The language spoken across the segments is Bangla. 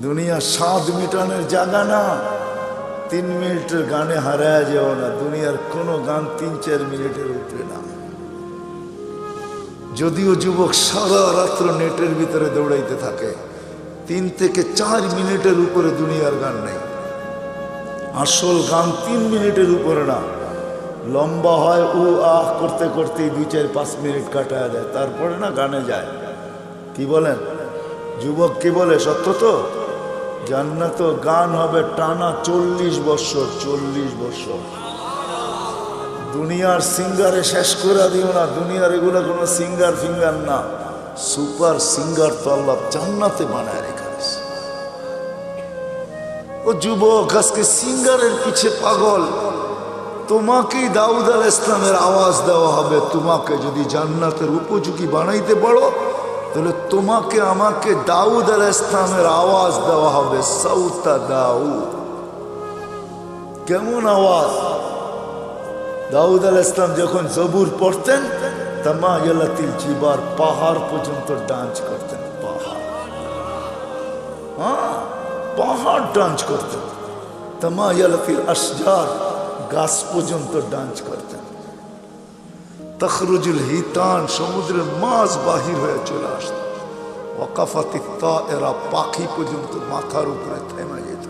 দুনিয়া স্বাদ মিটানোর জায়গা না। 3 মিনিটের গানে হারায় যাও না। দুনিয়ার কোনো গান 3-4 মিনিটের উপরে না। যদিও যুবক সারা রাত্র নেটের ভিতরে দৌড়াইতে থাকে, 3 থেকে 4 মিনিটের উপরে দুনিয়ার গান নেই। আসল গান 3 মিনিটের উপরে না। লম্বা হয় ও আহ করতে করতেই 2-4-5 মিনিট কাটায় দেয়, তারপরে না গানে যায়। কি বলেন যুবক, কি বলে? সত্য তো। জান্নাত গান হবে টানা 40 বছর। 40 বছর। দুনিয়ার সিঙ্গারে শেষ করে দিও না। দুনিয়ার এগুলো কোনো সিঙ্গার ফিঙ্গার না, সুপার সিঙ্গার তো আল্লাহ জান্নাতে বানায় রেখেছে। ও যুবক, আজকে সিঙ্গারের পিছে পাগল। তোমাকেই দাউদ আলাইহিস সালামের আওয়াজ দেওয়া হবে। তোমাকে যদি জান্নাতের উপযোগী বানাইতে পারো, তাহলে তোমাকে আমাকে দাউদ আলাইহিস সালামের আওয়াজ দেওয়া হবে। সাউতা দাউদ। কেমন আওয়াজ? দাউদ আলাইহিস সালাম যখন জবুর পড়তেন, তামায়ালাতিল জিবার, পাহাড় পর্যন্ত ডান্স করতেন। পাহাড়, হ্যাঁ, পাহাড় ডান্স করতেন। তামায়ালাতিল আশজার, গাছ পর্যন্ত ডান্স করতেন। তখরুজুল হিতান, সমুদ্রের মাছ বাহির হয়ে চলে আসত। ওয়াকাফাতিত তায়েরা, পাখি পর্যন্ত মাথার উপরে থেমে যেত।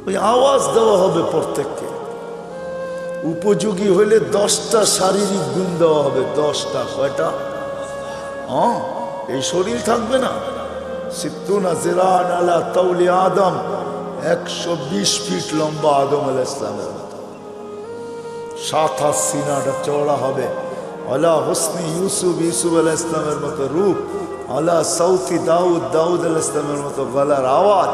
ওই আওয়াজ দেওয়া হবে প্রত্যেককে। উপযোগী হইলে 10টা শারীরিক গুণ দেওয়া হবে। 10টা। কয়টা? হ্যাঁ, এই শরীর থাকবে না। সিত্তুনা জিরান আলা তাওলি আদম, 120 ফিট লম্বা আদম আলাইহিস সালামের মতো। 7 হাত সিনাটা চওড়া হবে। আলা হুসনি ইউসুফ, ইউসুফ আলাইহিস সালামের মতো রূপ। আলা সাউতি দাউদ, দাউদ আলাইহিস সালামের মতো গলার আওয়াজ।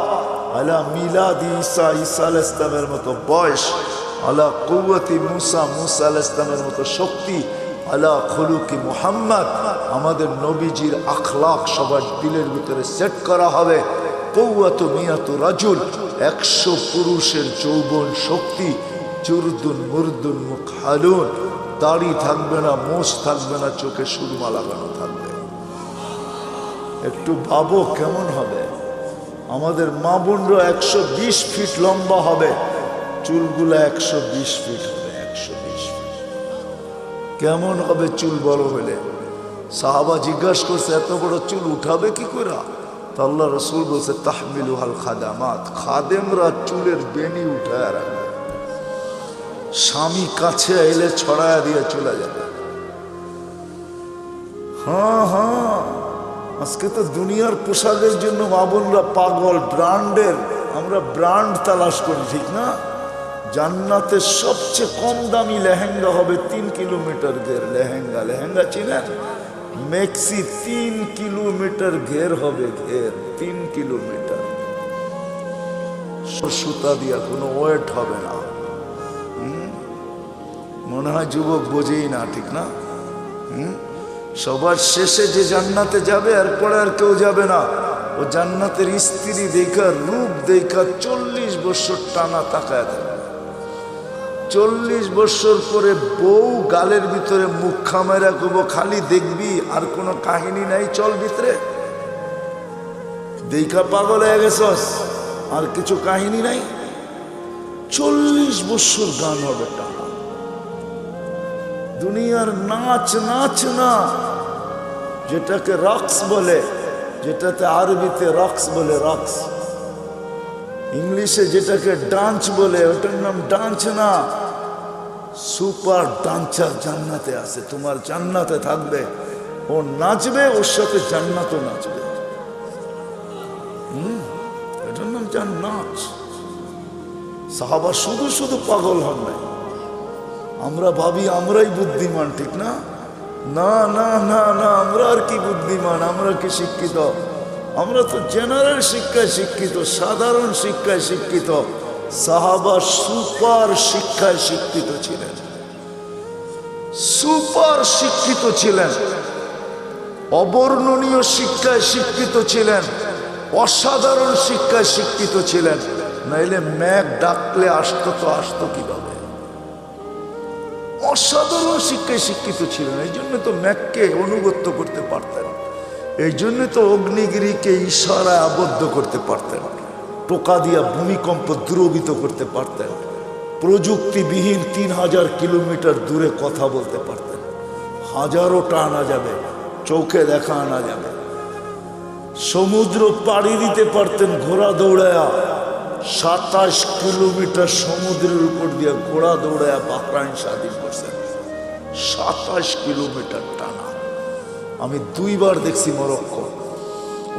আলা মিলাদি ঈসা, ঈসা আলাইহিস সালামের মতো বয়স। আলা কুওয়াতি মুসা, মুসা আলাইহিস সালামের মতো শক্তি। আলা খুলুকি মুহাম্মদ, আমাদের নবীজির আখলাক সবার দিলের ভিতরে সেট করা হবে। কুওয়াতু মিয়াতু রাজুল, 100 পুরুষের যৌবন শক্তি। জুরদুন মুরদুন মুকহালুন, দাড়ি থাকবে না, মোষ থাকবে না, চোখে সুরমা লাগানো থাকবে। একটু ভাবো কেমন হবে। আমাদের মা বোনরা 120 ফিট লম্বা হবে, চুলগুলা 120 ফিট হবে। 120 ফিট কেমন হবে চুল বড় হলে? সাহাবা জিজ্ঞাসা করছে, এত বড় চুল উঠাবে কি করে? তো আল্লাহ রসুল বলছে, তাহমিলুহাল খাদামাত, খাদেমরা চুলের বেনি উঠায় রাখবে। স্বামী কাছে এলে ছড়ায়া দিয়ে চলে যাবে। হ্যাঁ হ্যাঁ, আজকে তো দুনিয়ার পোশাকের জন্য মা বোনরা পাগল। ব্র্যান্ডের, আমরা ব্র্যান্ড তালাশ করি, ঠিক না? জান্নাতের সবচেয়ে কম দামি লেহেঙ্গা হবে 3 কিলোমিটার ঘের। লেহেঙ্গা, লেহেঙ্গা চিনেন? মেক্সি 3 কিলোমিটার ঘের হবে। ঘের 3 কিলোমিটার। সুতা দিয়া, কোনো ওয়েট হবে না। মনে হয় যুবক বোঝেই না, ঠিক না? সবার শেষে যে জান্নাতে যাবে, এরপরে আর কেউ যাবে না। ও জান্নাতের স্ত্রী দেখা, রূপ দেখা 40 বছর টানা তাকায় থাকবে। 40 বছর পরে বউ গালের ভিতরে মুখ খামাইরা কব, খালি দেখবি, আর কোনো কাহিনী নাই, চল ভিতরে। দেখা পাগল হয়ে গেছস, আর কিছু কাহিনী নাই। 40 বছর গান হবে টানা। দুনিয়ার নাচ, নাচ না, যেটাকে রক্স বলে, যেটাতে আরবিতে রক্স বলে, রক্স। ইংলিশে যেটাকে ডান্স বলে, ওটার নাম ডান্স না। সুপার ডান্সার জান্নাতে আছে। তোমার জান্নাতে থাকবে, ও নাচবে, ওর সাথে জান্নাতও নাচবে। এটার নাম জান্নাত। সাহাবা শুধু শুধু পাগল হন নাই। আমরা ভাবি আমরাই বুদ্ধিমান, ঠিক না? না না না না, আমরা আর কি বুদ্ধিমান, আমরা কি শিক্ষিত? আমরা তো জেনারেল শিক্ষায় শিক্ষিত, সাধারণ শিক্ষায় শিক্ষিত। সাহাবা সুপার শিক্ষায় শিক্ষিত ছিলেন। সুপার শিক্ষিত ছিলেন, অবর্ণনীয় শিক্ষায় শিক্ষিত ছিলেন, অসাধারণ শিক্ষায় শিক্ষিত ছিলেন। নাইলে ম্যাক ডাকলে আসতো তো আসতো কিভাবে? অসাধারণ শিক্ষায় শিক্ষিত ছিলেন, এই জন্য তো ম্যাককে অনুগত্য করতে পারতেন। এই জন্য তো অগ্নিগিরিকে ইশারায় আবদ্ধ করতে পারতেন, টোকা দিয়া ভূমিকম্প দ্রবিত করতে পারতেন, প্রযুক্তিবিহীন 3000 কিলোমিটার দূরে কথা বলতে পারতেন, হাজারোটা আনা যাবে, চোখে দেখা আনা যাবে, সমুদ্র পাড়ি দিতে পারতেন ঘোড়া দৌড়ায়া, 27 কিলোমিটার সমুদ্রের উপর দিয়ে ঘোড়া দৌড়ায়া বাহরাইন স্বাধীন করছেন, 27 কিলোমিটার টানা। আমি 2 বার দেখছি মরক্কো।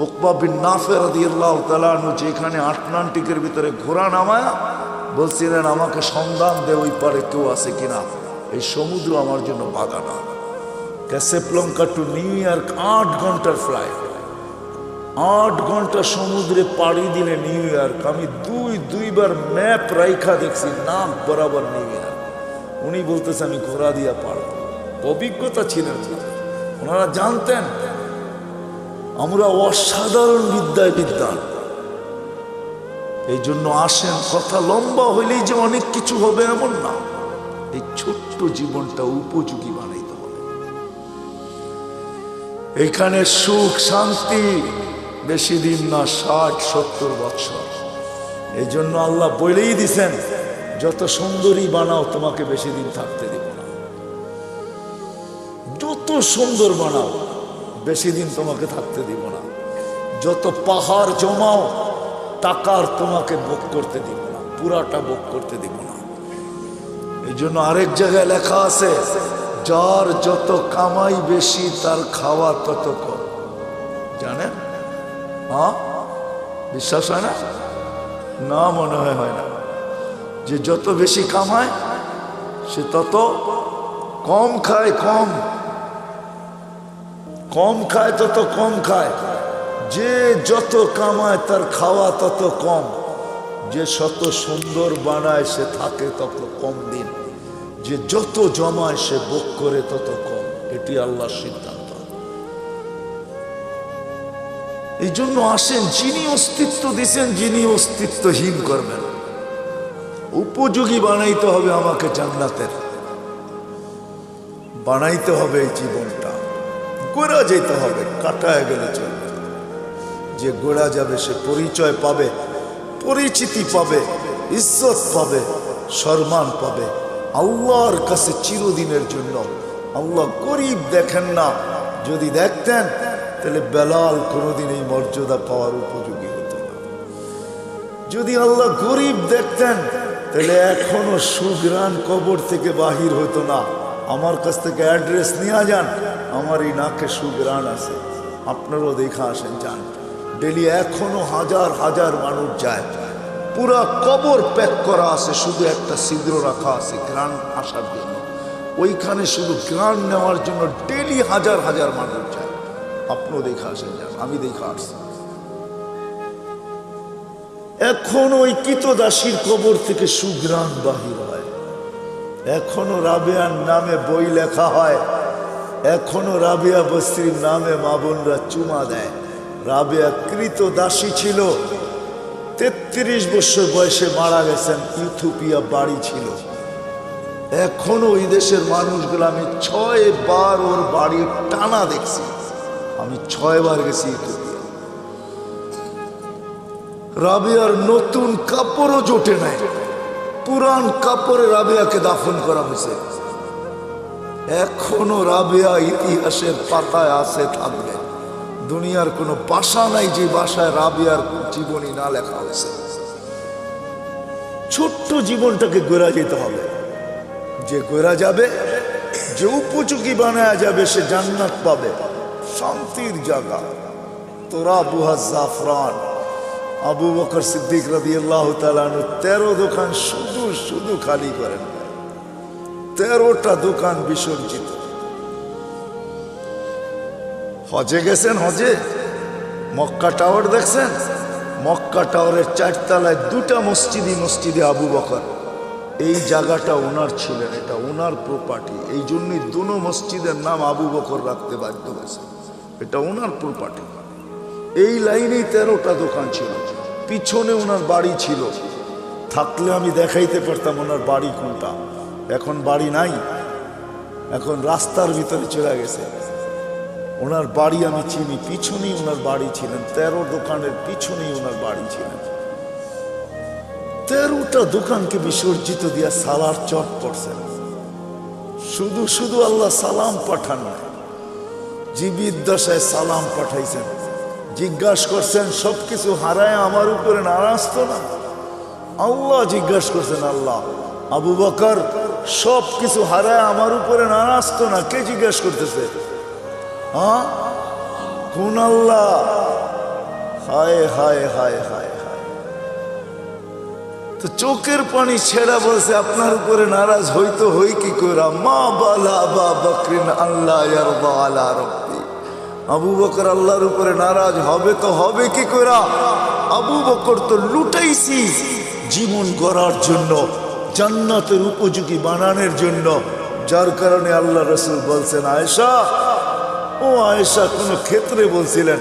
উকবা বিন নাফে রাদিয়াল্লাহু তাআলা আনহু যেখানে আটলান্টিকের ভিতরে ঘোড়া নামায়া বলছিলেন, আমাকে সন্ধান দে ওই পারে কেউ আছে কিনা, এই সমুদ্র আমার জন্য বাধা না। ক্যাসাব্লাঙ্কা টু নিউ ইয়র্ক 8 ঘন্টার ফ্লাইট, 8 ঘন্টা সমুদ্রে পাড়ি দিলে নিউ ইয়র্ক। আমি দুইবার ম্যাপ রাইখা দেখছি, নাক বরাবর নিউ ইয়র্ক। উনি বলতেছে আমি ঘোড়া দিয়া পারব, অভিজ্ঞতা ছিলেন, ওনারা জানতেন আমরা অসাধারণ বিদ্যায় বিদ্যান। এই জন্য আসেন, কথা লম্বা হইলেই যে অনেক কিছু হবে এমন না, এই ছোট্ট জীবনটা উপযোগী বানাইতে হবে। এখানে সুখ শান্তি বেশি দিন না, 60-70 বছর। এই জন্য আল্লাহ বলেই দিছেন, যত সুন্দরী বানাও তোমাকে বেশি দিন থাকতে দিব না, যত সুন্দর বানাও বেশি দিন তোমাকে থাকতে দিব না, যত পাহাড় জমাও টাকার তোমাকে ভোগ করতে দিব না, পুরাটা ভোগ করতে দিব না। এই জন্য আরেক জায়গায় লেখা আছে, যার যত কামাই বেশি তার খাওয়া তত কম। জানেন? হ্যাঁ, বিশ্বাস হয় না? না, মনে হয় না। যে যত বেশি কামায় সে তত কম খায়, কম খায় তত কম খায়। যে যত কামায় তার খাওয়া তত কম। যে শত সুন্দর বানায় সে থাকে তত কম দিন। যে যত জমায় সে ভোগ করে তত কম। এটি আল্লাহর সিদ্ধান্ত। এই জন্য আসেন, যিনি অস্তিত্ব দিছেন, যিনি অস্তিত্বহীন করবেন, উপযোগী বানাইতে হবে আমাকে জান্নাতের, বানাইতে হবে এই জীবনটা। গোড়া যেতে হবে, কাটায় গেলে চলবে। যে গোড়া যাবে সে পরিচয় পাবে, পরিচিতি পাবে, ইজ্জত পাবে, সম্মান পাবে আল্লাহর কাছে চিরদিনের জন্য। আল্লাহ গরিব দেখেন না, যদি দেখতেন তাহলে বেলাল কোনোদিন এই মর্যাদা পাওয়ার উপযোগী হতো না। যদি আল্লাহ গরিব দেখতেন তাহলে এখনো সুগ্রাণ কবর থেকে বাহির হতো না। আমার কাছ থেকে অ্যাড্রেস নিয়ে যান, আমার এই নাকে সুগ্রাণ আছে, আপনারাও দেখা আসেন, যান। ডেলি এখনো হাজার হাজার মানুষ যায়, পুরা কবর প্যাক করা আছে, শুধু একটা ছিদ্র রাখা আছে গ্রাণ আসার জন্য। ওইখানে শুধু গ্রাণ নেওয়ার জন্য ডেলি হাজার হাজার মানুষ যায়। আপনিও দেখা আসেন, যান, আমি দেখা আসছি। এখন ওই কিতদাসীর কবর থেকে সুগ্রাণ বাহির হয়। এখনো রাবেয়ার নামে বই লেখা হয়, এখনো রাবেয়া বস্তির নামে মা বোনরা চুমা দেয়। রাবেয়া কৃতদাসী ছিল, 33 বছর বয়সে মারা গেছেন, ইথিওপিয়া বাড়ি ছিল। এখনো ওই দেশের মানুষগুলো, আমি 6 বার ওর বাড়ি টানা দেখছি, আমি 6 বার গেছি ইথিওপিয়া। রাবেয়ার নতুন কাপড়ও জোটে নাই, পুরান কাপড়ে রাবেয়াকে দাফন করা হয়েছে। এখনো রাবেয়া ইতিহাসের পাতায় আছে, থাকবে। দুনিয়ার কোনো ভাষা নাই যে ভাষায় রাবেয়ার জীবনী না লেখা হয়েছে। ছোট্ট জীবনটাকে গড়া যেতে হবে। যে গড়া যাবে, যে উপযোগী বানায়া যাবে, সে জান্নাত পাবে, শান্তির জায়গা। তোরা বুহা জাফরান, আবু বকর সিদ্দিক রাদিয়াল্লাহু তাআলা আনহু 13 দোকান শুধু খালি করেন, 13টা দোকান বিসর্জিত। হজে গেছেন, হজে মক্কা টাওয়ার দেখছেন? মক্কা টাওয়ারের 4 তলায় 2টা মসজিদে আবু বকর। এই জায়গাটা ওনার ছিলেন, এটা ওনার প্রপার্টি। এই জন্যই দুনো মসজিদের নাম আবু বকর রাখতে বাধ্য হয়েছে, এটা ওনার প্রপার্টি। এই লাইনেই 13টা দোকান ছিল। পিছনে ওনার বাড়ি ছিল, থাকলে আমি দেখাইতে পারতাম ওনার বাড়ি কোনটা। এখন বাড়ি নাই, এখন রাস্তার ভিতরে চলে গেছে। ওনার বাড়ি আমি চিনি, পিছনেই ওনার বাড়ি ছিলেন, 13 দোকানের পিছনেই ওনার বাড়ি ছিলেন। 13টা দোকানকে বিসর্জিত দিয়া সালার চট পড়ছেন। শুধু শুধু আল্লাহ সালাম পাঠান না, জীবিত দশায় সালাম পাঠাইছেন। জিজ্ঞাসা করছেন সবকিছু হারায় আমার উপরে নারাজ তো না? আল্লাহ জিজ্ঞাসা করছেন, আল্লাহ আবু বকর সবকিছু হারায় আমার উপরে নারাজ তো না? কে জিজ্ঞাসা করতেছে? হ্যাঁ, কোন আল্লাহ? হায় হায় হায় হায় হায়। তো চোখের পানি ছেড়া বলছে আপনার উপরে নারাজ হইতো হই কি কইরা? মা বালা আবা বকরিন আল্লাহ ইয়ারদা আলা রাব্বি। আবু বকর আল্লাহর উপরে নারাজ হবে তো হবে কি কইরা? আবু বকর তো লুটাইছি জীবন গড়ার জন্য, জান্নাতের উপযোগী বানানোর জন্য, যার কারণে আল্লাহ রসুল বলছেন আয়েশা, ও আয়েশা, কোন ক্ষেত্রে বলছিলেন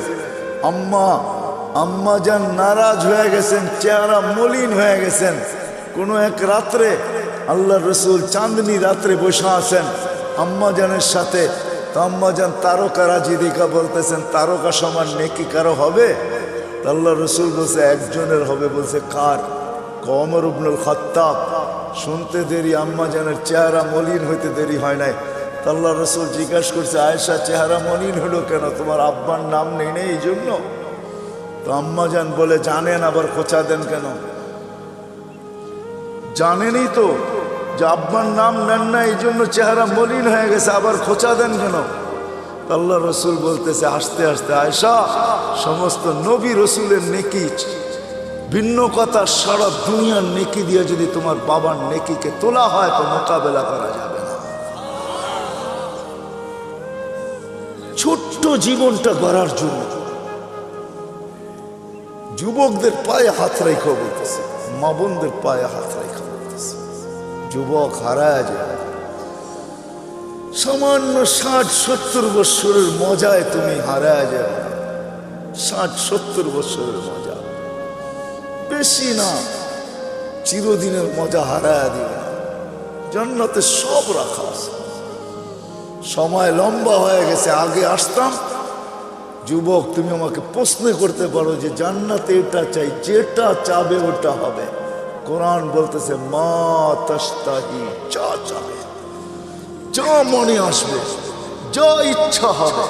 আম্মা যান নারাজ হয়ে গেছেন, চেহারা মলিন হয়ে গেছেন। কোন এক রাত্রে আল্লাহ রসুল চাঁদনি রাত্রে বসে আছেন আম্মা জানের সাথে। তো আম্মা যান তারকা রাজি দেখা বলতেছেন, তারকা সমান নেকি কারো হবে? আল্লাহ রসুল বলছে একজনের হবে। বলছে কার? ওমর ইবনুল খাত্তাব। শুনতে দেরি, আম্মা জানের চেহারা মলিন হইতে দেরি হয় নাই। আল্লাহ রসুল জিজ্ঞাসা করছে আয়েশা চেহারা মলিন হলো কেন? তোমার আব্বার নাম নেই নেই এই জন্য? তো আম্মা জান বলে জানেন, আবার খোঁচা দেন কেন? জানেনই তো যে আব্বার নাম নেন না, এই জন্য চেহারা মলিন হয়ে গেছে, আবার খোঁচা দেন কেন? আল্লাহ রসুল বলতেছে আস্তে আস্তে, আয়েশা সমস্ত নবী রসুলের নেকি ভিন্ন কথা, সারা দুনিয়ার নেকি দিয়ে যদি তোমার বাবার নেকিকে তোলা হয় তো মোকাবেলা করা যাবে না। ছোট্ট জীবনটা গড়ার জন্য যুবকদের পায়ে হাত রেখা বলতেছে, মা বোনদের পায়ে হাত রেখা বলতেছে, যুবক হারায় যায়। সামান্য 60-70 বছরের মজায় তুমি হারায় যাবে। 60-70 বছরের মজা বেশি না, চিরদিনের মজা হারায় দিবে না। জান্নাতে সব রাখা আছে। সময় লম্বা হয়ে গেছে, আগে আসতাম। যুবক তুমি আমাকে প্রশ্ন করতে পারো যে জান্নাতে এটা চাই, যেটা চাবে ওটা হবে। কোরআন বলতেছে মা তাশতাহি, যা চাবে, যা মনে আসবে, যা ইচ্ছা হবে।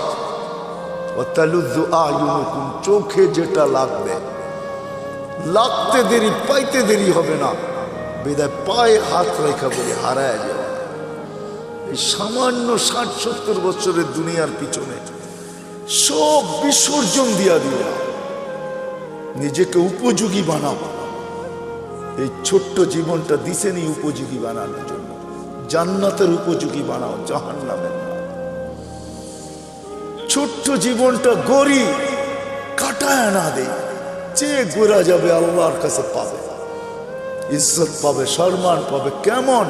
ওয়াতালুযু আ'য়ুনুকুম, চোখে যেটা লাগবে, লাগতে দেরি পাইতে দেরি হবে না। বিদায় পায়ে হাত রেখা বলে হারায় যাবে। এই সামান্য 60-70 বছরের দুনিয়ার পিছনে সব বিসর্জন দিয়া দিবে, নিজেকে উপযোগী বানাবো। এই ছোট্ট জীবনটা দিছেনি উপযোগী বানানোর জন্য। জান্নাতের উপযোগী বানাও, জাহান্নামের না। ছোট্ট জীবনটা গড়ি, কাটায় না দেই, যে গোরা যাবে আল্লাহর কাছে পাবে, ইজ্জত পাবে, সম্মান পাবে। কেমন?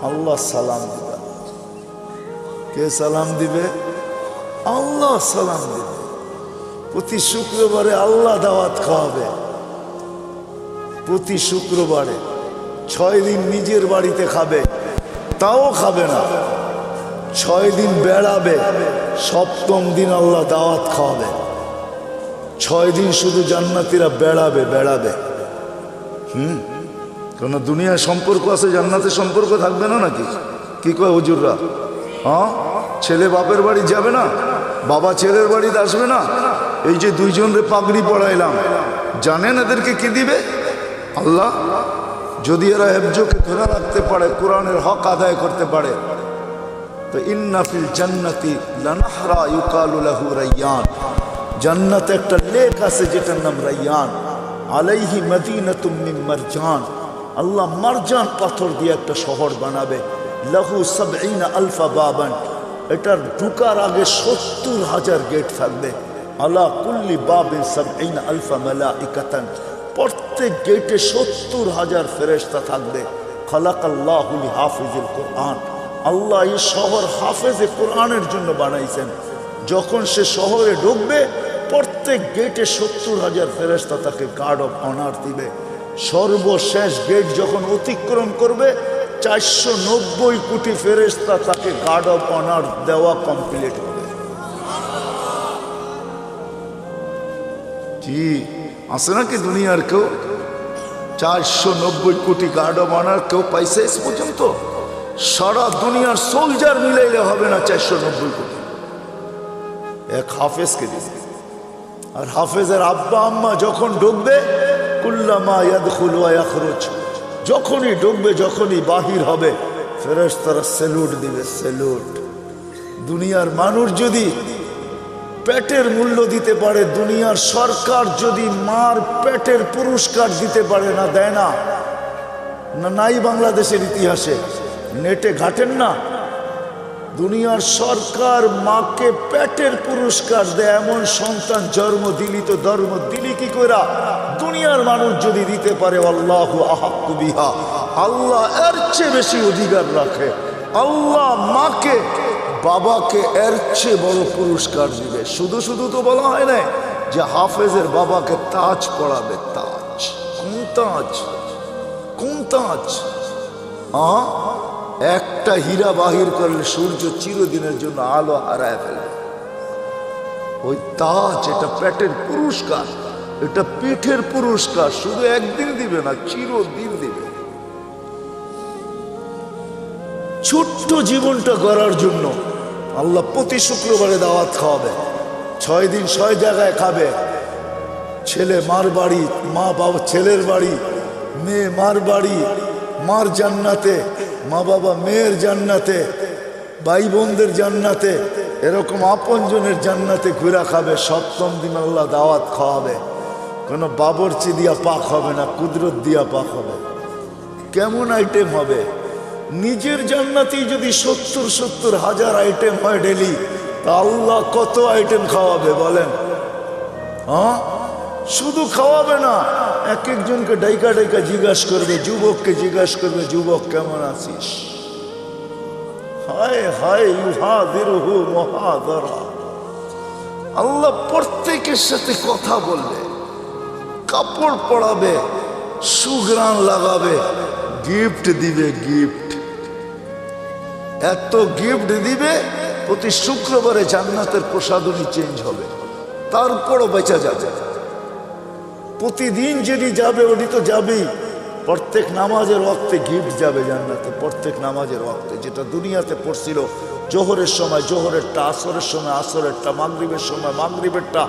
আল্লাহ সালাম দিবে। কে সালাম দিবে? আল্লাহ সালাম দিবে। প্রতি শুক্রবারে আল্লাহ দাওয়াত খাওয়াবে। প্রতি শুক্রবারে 6 দিন নিজের বাড়িতে খাবে, তাও খাবে না। 6 দিন বেড়াবে, 7ম দিন আল্লাহ দাওয়াত খাওয়াবে। 6 দিন শুধু জান্নাতীরা বেড়াবে বেড়াবে। কোন দুনিয়ার সম্পর্ক আছে, জান্নাতের সম্পর্ক থাকবে না নাকি? কি কয় হুজুররা? হ্যাঁ, ছেলে বাপের বাড়ি যাবে না, বাবা ছেলের বাড়িতে আসবে না। এই যে 2 জনরে পাগড়ি পড়াইলাম, জানেন এদেরকে কি দিবে? আল্লাহ। যদি এরা হেফজকে ধরে রাখতে পারে, কোরআনের হক আদায় করতে পারে, তো ইন্না ফিল জান্নাতি লানাহরা ইউকালু লাহু রায়্যান, জান্নাতে একটা লেক আছে যেটার নাম রায়্যান। আলাইহি মদিনাতুম মিন মারজান, আল্লাহ মারজান পাথর দিয়ে একটা শহর বানাবে। লাহু 70 আলফা বাবান, এটার ঢুকার আগে 70,000 গেট থাকবে। আলা কুল্লি বাবিন 70 আলফা মালাইকাতান, প্রত্যেক গেটে 70,000 ফেরেশতা থাকবে। খালাকাল্লাহু লিহাফিজিল কোরআন, আল্লাহ এই শহর হাফেজে কোরআনের জন্য বানাইছেন। যখন সে শহরে ঢুকবে, প্রত্যেক গেটে 70,000 ফেরেশতা তাকে গার্ড অফ অনার দিবে। সর্বশেষ গেট যখন অতিক্রম করবে, 490 কোটি ফেরেশতা তাকে গার্ড অফ অনার দেওয়া কমপ্লিট হবে। কি আছে নাকি দুনিয়ার কেউ 490 কোটি গার্ডও বানার কেউ পাইছে এস পর্যন্ত? সারা দুনিয়ার সোলজার মিলাইলে হবে না 490 কোটি। এক হাফেজকে দিবে। আর হাফেজের আব্বা আম্মা যখন ঢুকবে, কুল্লামা ইয়াদখুলু ওয়া ইয়াখরুজ, যখনই ঢুকবে যখনই বাহির হবে ফেরেশতারা স্যালুট দিবে, স্যালুট। দুনিয়ার মানুষ যদি পেটের মূল্য দিতে পারে, দুনিয়ার সরকার যদি মার পেটের পুরস্কার দিতে পারে, না দেয় না? নাই বাংলাদেশের ইতিহাসে নেটে ঘাটেন না? দুনিয়ার সরকার মাকে পেটের পুরস্কার দেয়, এমন সন্তান জন্ম দিলি তো ধর্ম দিলি কি কইরা? দুনিয়ার মানুষ যদি দিতে পারে, আল্লাহু আহাক্কু বিহা, আল্লাহ এর চেয়ে বেশি অধিকার রাখে। আল্লাহ মাকে বাবাকে এর চেয়ে বড় পুরস্কার দিবে। শুধু শুধু তো বলা হয় না যে হাফেজের বাবাকে তাজ পড়াবে। তাজ? কোন তাজ? কোন তাজ? একটা হীরা বাহির করলে সূর্য চিরদিনের জন্য আলো হারায় ফেলবে। ওই তাজ, এটা পেটের পুরস্কার, এটা পিঠের পুরস্কার। শুধু একদিন দিবে না, চিরদিন দিবে। ছোট্ট জীবনটা গড়ার জন্য আল্লাহ প্রতি শুক্রবারে দাওয়াত খাওয়াবে। 6 দিন 6 জায়গায় খাবে। ছেলে মার বাড়ি, মা বাবা ছেলের বাড়ি, মেয়ে মার বাড়ি, মার জান্নাতে, মা বাবা মেয়ের জান্নাতে, ভাই বোনদের জান্নাতে, এরকম আপনজনের জান্নাতে ঘুরা খাবে। 7ম দিন আল্লাহ দাওয়াত খাওয়াবে। কোনো বাবরচি দিয়া পাক হবে না, কুদরত দিয়া পাক হবে। কেমন আইটেম হবে? নিজের জান্নাতেই যদি 70 হাজার আইটেম হয় ডেলি, তা আল্লাহ কত আইটেম খাওয়াবে বলেন? শুধু খাওয়াবে না, এক একজনকে ডাইকা ডাইকা জিজ্ঞাসা করবে। যুবককে জিজ্ঞাসা করবে, যুবক কেমন আছিস? হায় হায় ইউহাদিরুহু মুহাদারা। আল্লাহ প্রত্যেকের সাথে কথা বলবে, কাপড় পরাবে, সুঘ্রাণ লাগাবে, গিফট দিবে। গিফট, এত গিফট দিবে, প্রতি শুক্রবারে জান্নাতের প্রসাদনী চেঞ্জ হবে। তারপরও বেঁচে যাবে। প্রতিদিন যেটি যাবে ওটি তো যাবেই। প্রত্যেক নামাজের ওয়াক্তে গিফট যাবে জান্নাতে। প্রত্যেক নামাজের ওয়াক্তে, যেটা দুনিয়াতে পড়ছিল জোহরের সময় জোহরেরটা, আসরের সময় আসরেরটা, মাগরিবের সময় মাগরিবেরটা,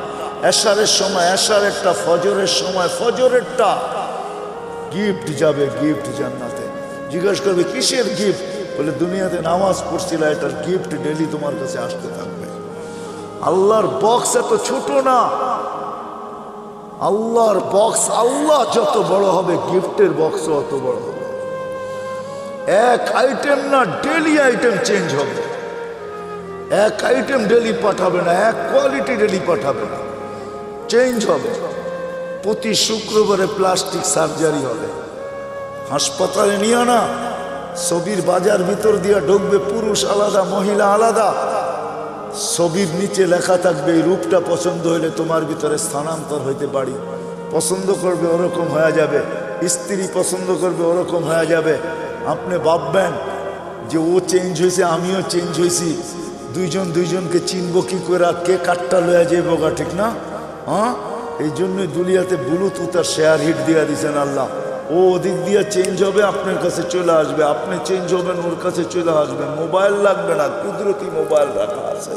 এশারের সময় এশারেরটা, ফজরের সময় ফজরেরটা, গিফট যাবে। গিফট জান্নাতে। জিজ্ঞাসা করবে কিসের গিফট? বলে দুনিয়াতে নামাজ পড়ছিল, এটার গিফট ডেলি তোমার কাছে আসতে থাকবে। আল্লাহর বক্স এত ছোট না। আল্লাহর বক্স, আল্লাহ যত বড় হবে গিফটের বক্সও অত বড় হবে। এক আইটেম না, ডেলি আইটেম চেঞ্জ হবে। এক আইটেম ডেলি পাঠাবে না, এক কোয়ালিটি ডেলি পাঠাবে না, চেঞ্জ হবে। প্রতি শুক্রবারে প্লাস্টিক সার্জারি হবে। হাসপাতালে নিয়ে না, ছবির বাজার ভিতর দিয়ে ঢুকবে, পুরুষ আলাদা মহিলা আলাদা। ছবির নিচে লেখা থাকবে, এই রূপটা পছন্দ হইলে তোমার ভিতরে স্থানান্তর হইতে পারি। পছন্দ করবে ওরকম হয়ে যাবে, স্ত্রী পছন্দ করবে ওরকম হয়ে যাবে। আপনি ভাববেন যে ও চেঞ্জ হয়েছে, আমিও চেঞ্জ হয়েছি, দুইজন দুইজনকে চিনব কি করে? কে কাঠটা লয়ে যাইব গা, ঠিক না? এই জন্যই দুনিয়াতে ব্লুটুথ আর শেয়ার হিট দিয়ে দিয়েছেন আল্লাহ। ও ওদিক দিয়ে চেঞ্জ হবে, আপনার কাছে চলে আসবে। আপনি চেঞ্জ হবেন, ওর কাছে চলে আসবে। মোবাইল লাগবে না, কুদরতি মোবাইল রাখা আছে।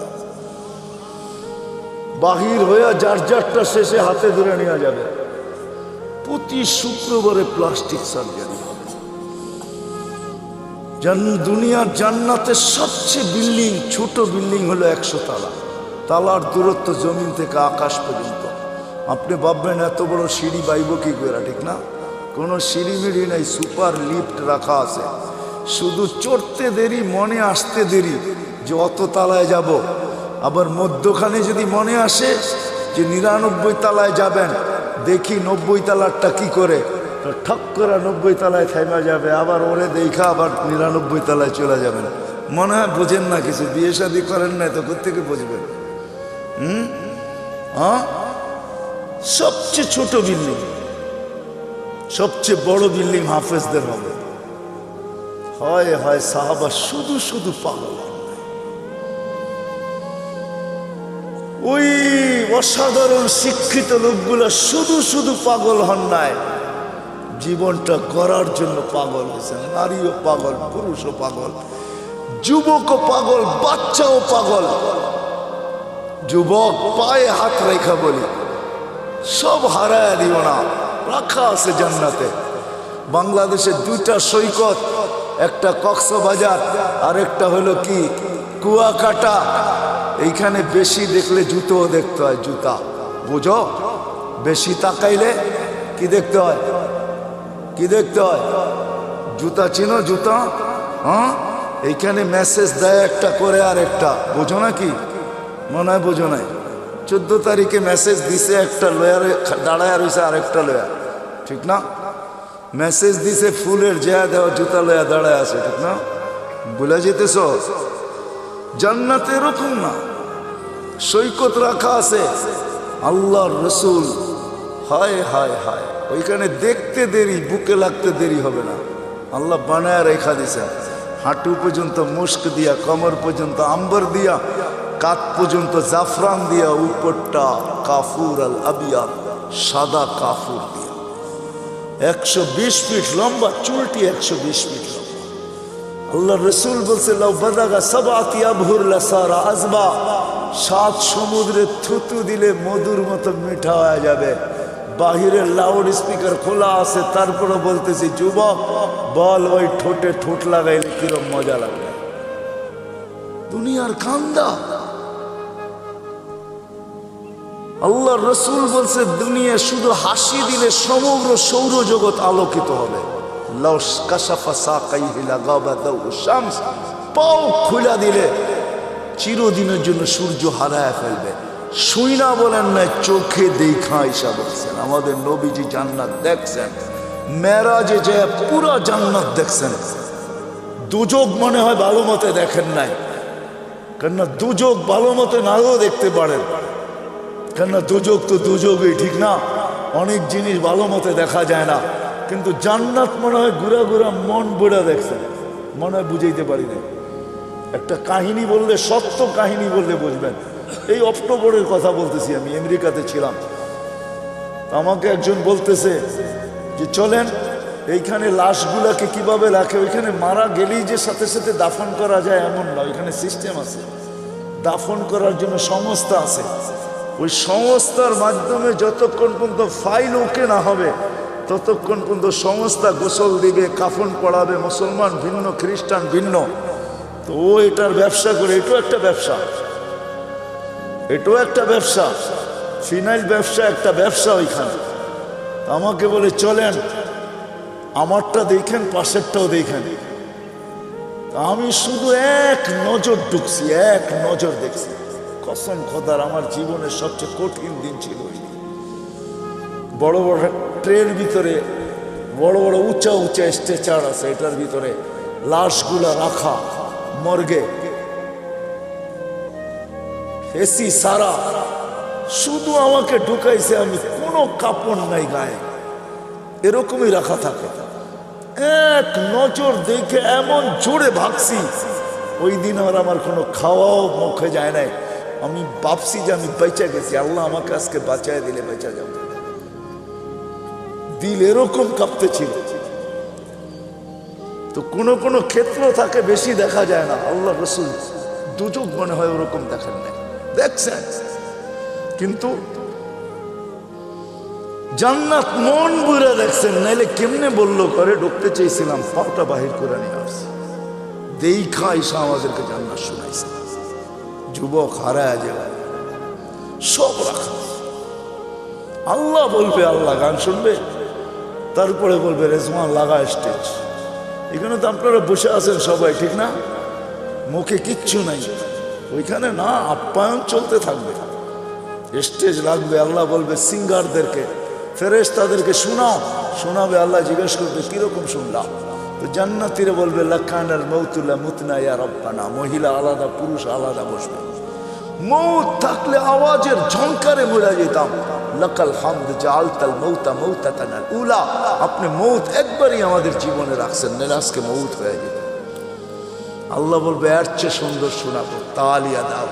বাহির হয়ে যার যারটা শেষে হাতে ধরে নেওয়া যাবে। প্রতি শুক্রবারে প্লাস্টিক সার্জারি হবে। দুনিয়ার জান্নাতের সবচেয়ে বিল্ডিং, ছোট বিল্ডিং হলো 100 তালা। তালার দূরত্ব জমিন থেকে আকাশ পর্যন্ত। আপনি ভাববেন এত বড় সিঁড়ি বাইব কি করে, ঠিক না? কোনো সিঁড়ি মিড়ি নেই, সুপার লিফট রাখা আছে। শুধু চড়তে দেরি, মনে আসতে দেরি যে অত তালায় যাব। আবার মধ্যখানে যদি মনে আসে যে 99 তালায় যাবেন, দেখি 90 তালারটা কি করে, ঠক করে 90 তালায় থেমে যাবে। আবার ওরে দেখা আবার 99 তালায় চলে যাবেন। মনে হয় বোঝেন না কিছু, বিয়ে শাদী করেন না, তো কোথেকে বুঝবেন? সবচেয়ে ছোট বিল্ডিং, সবচেয়ে বড় বিল্ডিং হাফেজদের হবে। হয় হয় সাহাবা শুধু শুধু পাগল। ওই অসাধারণ শিক্ষিত লোকগুলো শুধু শুধু পাগল হন নাই, জীবনটা গড়ার জন্য পাগল হয়েছে। নারীও পাগল, পুরুষও পাগল, যুবকও পাগল, বাচ্চাও পাগল। যুবক পায়ে হাত রেখা বলি, সব হারায় দিও না, রাখা আছে জান্নাতে। বাংলাদেশের দুইটা সৈকত, একটা কক্সবাজার আর একটা হলো কি কুয়াকাটা। এইখানে বেশি দেখলে জুতোও দেখতে হয়, জুতা বুঝো, বেশি তাকাইলে কি দেখতে হয়, কি দেখতে হয়, জুতা চিনো, জুতা। হ্যাঁ, এইখানে মেসেজ দেয় একটা করে আর একটা, বোঝো না কি? মনে হয় বোঝো নাই। 14 তারিখে মেসেজ দিছে, একটা লয়ারে দাঁড়ায় রয়েছে আর একটা লয়া, ঠিক না? মেসেজ দিছে ফুলের জেয়া দেওয়া, জুতা লয়া দাঁড়ায় আছে, ঠিক না? ভুলে যেতেছ? জান্নাতে এরকম না, সৈকত রাখা আছে। আল্লাহর রসুল, হায় হায় হায়, ওইখানে দেখতে দেরি, বুকে লাগতে দেরি হবে না। আল্লাহ বানায় রেখা দিছে, হাঁটু পর্যন্ত মুস্ক দিয়া, কমর পর্যন্ত আম্বর দিয়া, কাত পর্যন্ত জাফরান দিয়া, উপরটা কাফুর আল আবিয়া, সাদা কাফুর দিয়া। 120 ফিট লম্বা, চুলটি 120 ফিট লম্বা। আল্লাহ রসুল বলছে, লাউ বাদাগা সাবাতি আবহুর লাসারা আজবা, 7 সমুদ্রে থুতু দিলে মধুর মতো মিঠা হয়ে যাবে। বাহিরের লাউড স্পিকার খোলা আছে, তারপরে বলতেছি, যুবক বল, ওই ঠোঁটে ঠোঁট লাগাইলে কিরম মজা লাগবে। দুনিয়ার কান্দা। আল্লাহ রসুল বলছে, দুনিয়া শুধু হাসি দিলে সমগ্র সৌরজগৎ আলোকিত হবে। পাও খুলা দিলে চিরদিনের জন্য সূর্য হারায় ফেলবে। শুই না বলেন না, চোখে দেখা ঈশা বলছেন। আমাদের নবীজি জান্নাত দেখছেন, মেরাজে যে পুরো জান্নাত দেখছেন। দুযোগ মনে হয় ভালো মতে দেখেন নাই, কেননা দুযোগ ভালো মতে নাও দেখতে পারেন, কেননা দুযোগ তো দুযোগই, ঠিক না? অনেক জিনিস ভালো মতে দেখা যায় না, কিন্তু জান্নাত মনে হয় ঘুরা ঘুরা মন বুড়া দেখছেন, মনে হয় বুঝাইতে পারি না। একটা কাহিনী বললে, সত্য কাহিনী বললে বুঝবেন। এই অক্টোবরের কথা বলতেছি, আমি আমেরিকাতে ছিলাম। আমাকে একজন বলতেছে যে চলেন, এইখানে লাশগুলাকে কিভাবে রাখে, ওইখানে মারা গেলেই যে সাথে সাথে দাফন করা যায় এমন না, ওইখানে সিস্টেম আছে, দাফন করার জন্য সংস্থা আছে। ওই সংস্থার মাধ্যমে যতক্ষণ পর্যন্ত ফাইল ওকে না হবে, ততক্ষণ পর্যন্ত সংস্থা গোসল দিবে, কাফন পড়াবে। মুসলমান ভিন্ন, খ্রিস্টান ভিন্ন, তো ও এটার ব্যবসা করে। এটাও একটা ব্যবসা, এটাও একটা ব্যবসা, ফিনাইল ব্যবসা, একটা ব্যবসা ওইখানে। আমাকে বলে চলেন, আমারটা দেখেন, পাশেরটাও দেখেন। আমি শুধু এক নজর ঢুকছি, এক নজর দেখছি। কসম খোদার, আমার জীবনের সবচেয়ে কঠিন দিন ছিল ওই দিন। বড় বড় ট্রের ভিতরে বড় বড় উঁচা উঁচা স্ট্রেচার আছে, এটার ভিতরে লাশগুলা রাখা, মর্গে এসি সারা, শুধু আমাকে ঢুকাইছে, আমি কোনো কাপড় নাই গায়ে, এরকমই রাখা থাকে। এক নজর দেখে এমন জোরে ভাগছি, ওই দিন আর আমার কোনো খাওয়াও মুখে যায় নাই। আমি ভাবছি যে আমি বেঁচে গেছি, আল্লাহ আমাকে আজকে বাঁচায় দিলে বেঁচে যাব। দিল এরকম কাঁপতেছিল। তো কোনো কোনো ক্ষেত্র থাকে বেশি দেখা যায় না। আল্লাহ রসুল দুযোগ মনে হয় ওরকম দেখেন না, দেখছেন, কিন্তু জান্নাত মন বুড়া দেখছেন। নাইলে কেমনে বললো করে ঢুকতে চেয়েছিলাম, পাওটা বাহির করে নিয়ে আসছে। দেখা ঈশা আমাদেরকে জান্নাত শোনাইছে। যুবক হারায় যাবে, সব রাখা। আল্লাহ বলবে, আল্লাহ গান শুনবে, তারপরে বলবে রেজওয়ান লাগা স্টেজ। এখানে তো আপনারা বসে আছেন সবাই, ঠিক না? মুখে কিচ্ছু নাই, ওইখানে না আপ্যায়ন চলতে থাকবে। স্টেজ লাগবে, আল্লাহ বলবে সিঙ্গারদেরকে, ফেরেশতাদেরকে শোনাও, শোনাবে। আল্লাহ জিজ্ঞেস করবে কিরকম শুনলাম? তো জান্নাতীরা বলবে লাকানাল মাউতুলা মুতনা ইয়া রাব্বানা। মহিলা আলাদা, পুরুষ আলাদা বসবে। মৌত থাকলে আওয়াজের ঝংকারে মরে যেতাম। লাকাল হামদ জাআলতাল মাউতা মাউতাতানাল উলা। আপনি মৌত একবারই আমাদের জীবনে রাখছেন, নাহলে আজকে মৌত হয়ে যেত। আল্লাহ বলবে এর চেয়ে সুন্দর শোনাবো, তালিয়া দাও।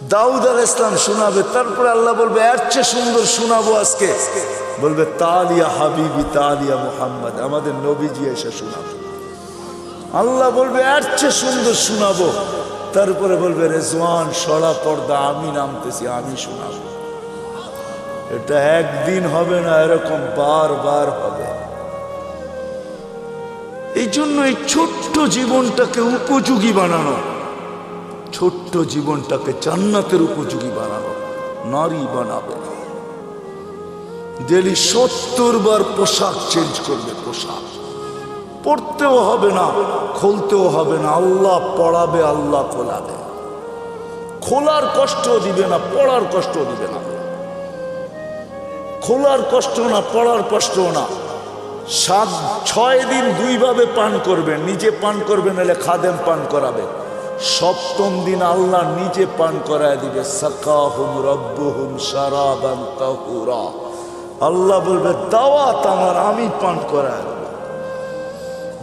দাউদ আলাইহিস সালাম শোনাবে, তারপরে আল্লাহ বলবে এর চেয়ে সুন্দর শোনাবো আজকে, বলবে তালিয়া হাবিবি তালিয়া মুহাম্মদ, আমাদের নবীজি এসে শোনাবে। আল্লাহ বলবে এর চেয়ে সুন্দর শোনাবো, তারপরে বলবে রেজওয়ান সরা পর্দা আমি নামতেছি, আমি শোনাবো। এটা একদিন হবে না, এরকম বারবার হবে। এই জন্য এই ছোট্ট জীবনটাকে উপযোগী বানানো, ছোট্ট জীবনটাকে জান্নাতের উপযোগী বানানো। নারী বানাবে, ডেলি 70 বার পোশাক চেঞ্জ করবে, পোশাক পড়তেও হবে না, খুলতেও হবে না, আল্লাহ পড়াবে, আল্লাহ খোলাবে। খোলার কষ্ট দিবে না, পড়ার কষ্ট দিবে না, খোলার কষ্ট না, পড়ার কষ্ট না। 6 দিন 2 ভাবে পান করবেন, নিজে পান করবেন, এলে খাদেম পান করাবে। 7ম দিন আল্লাহ নিজে পান করায় দিবে। সাকাহুম রব্বুহুম শারাবান তাহুরা, আল্লাহ বলবে দাওয়াত আমার, আমি পান করায় দেব।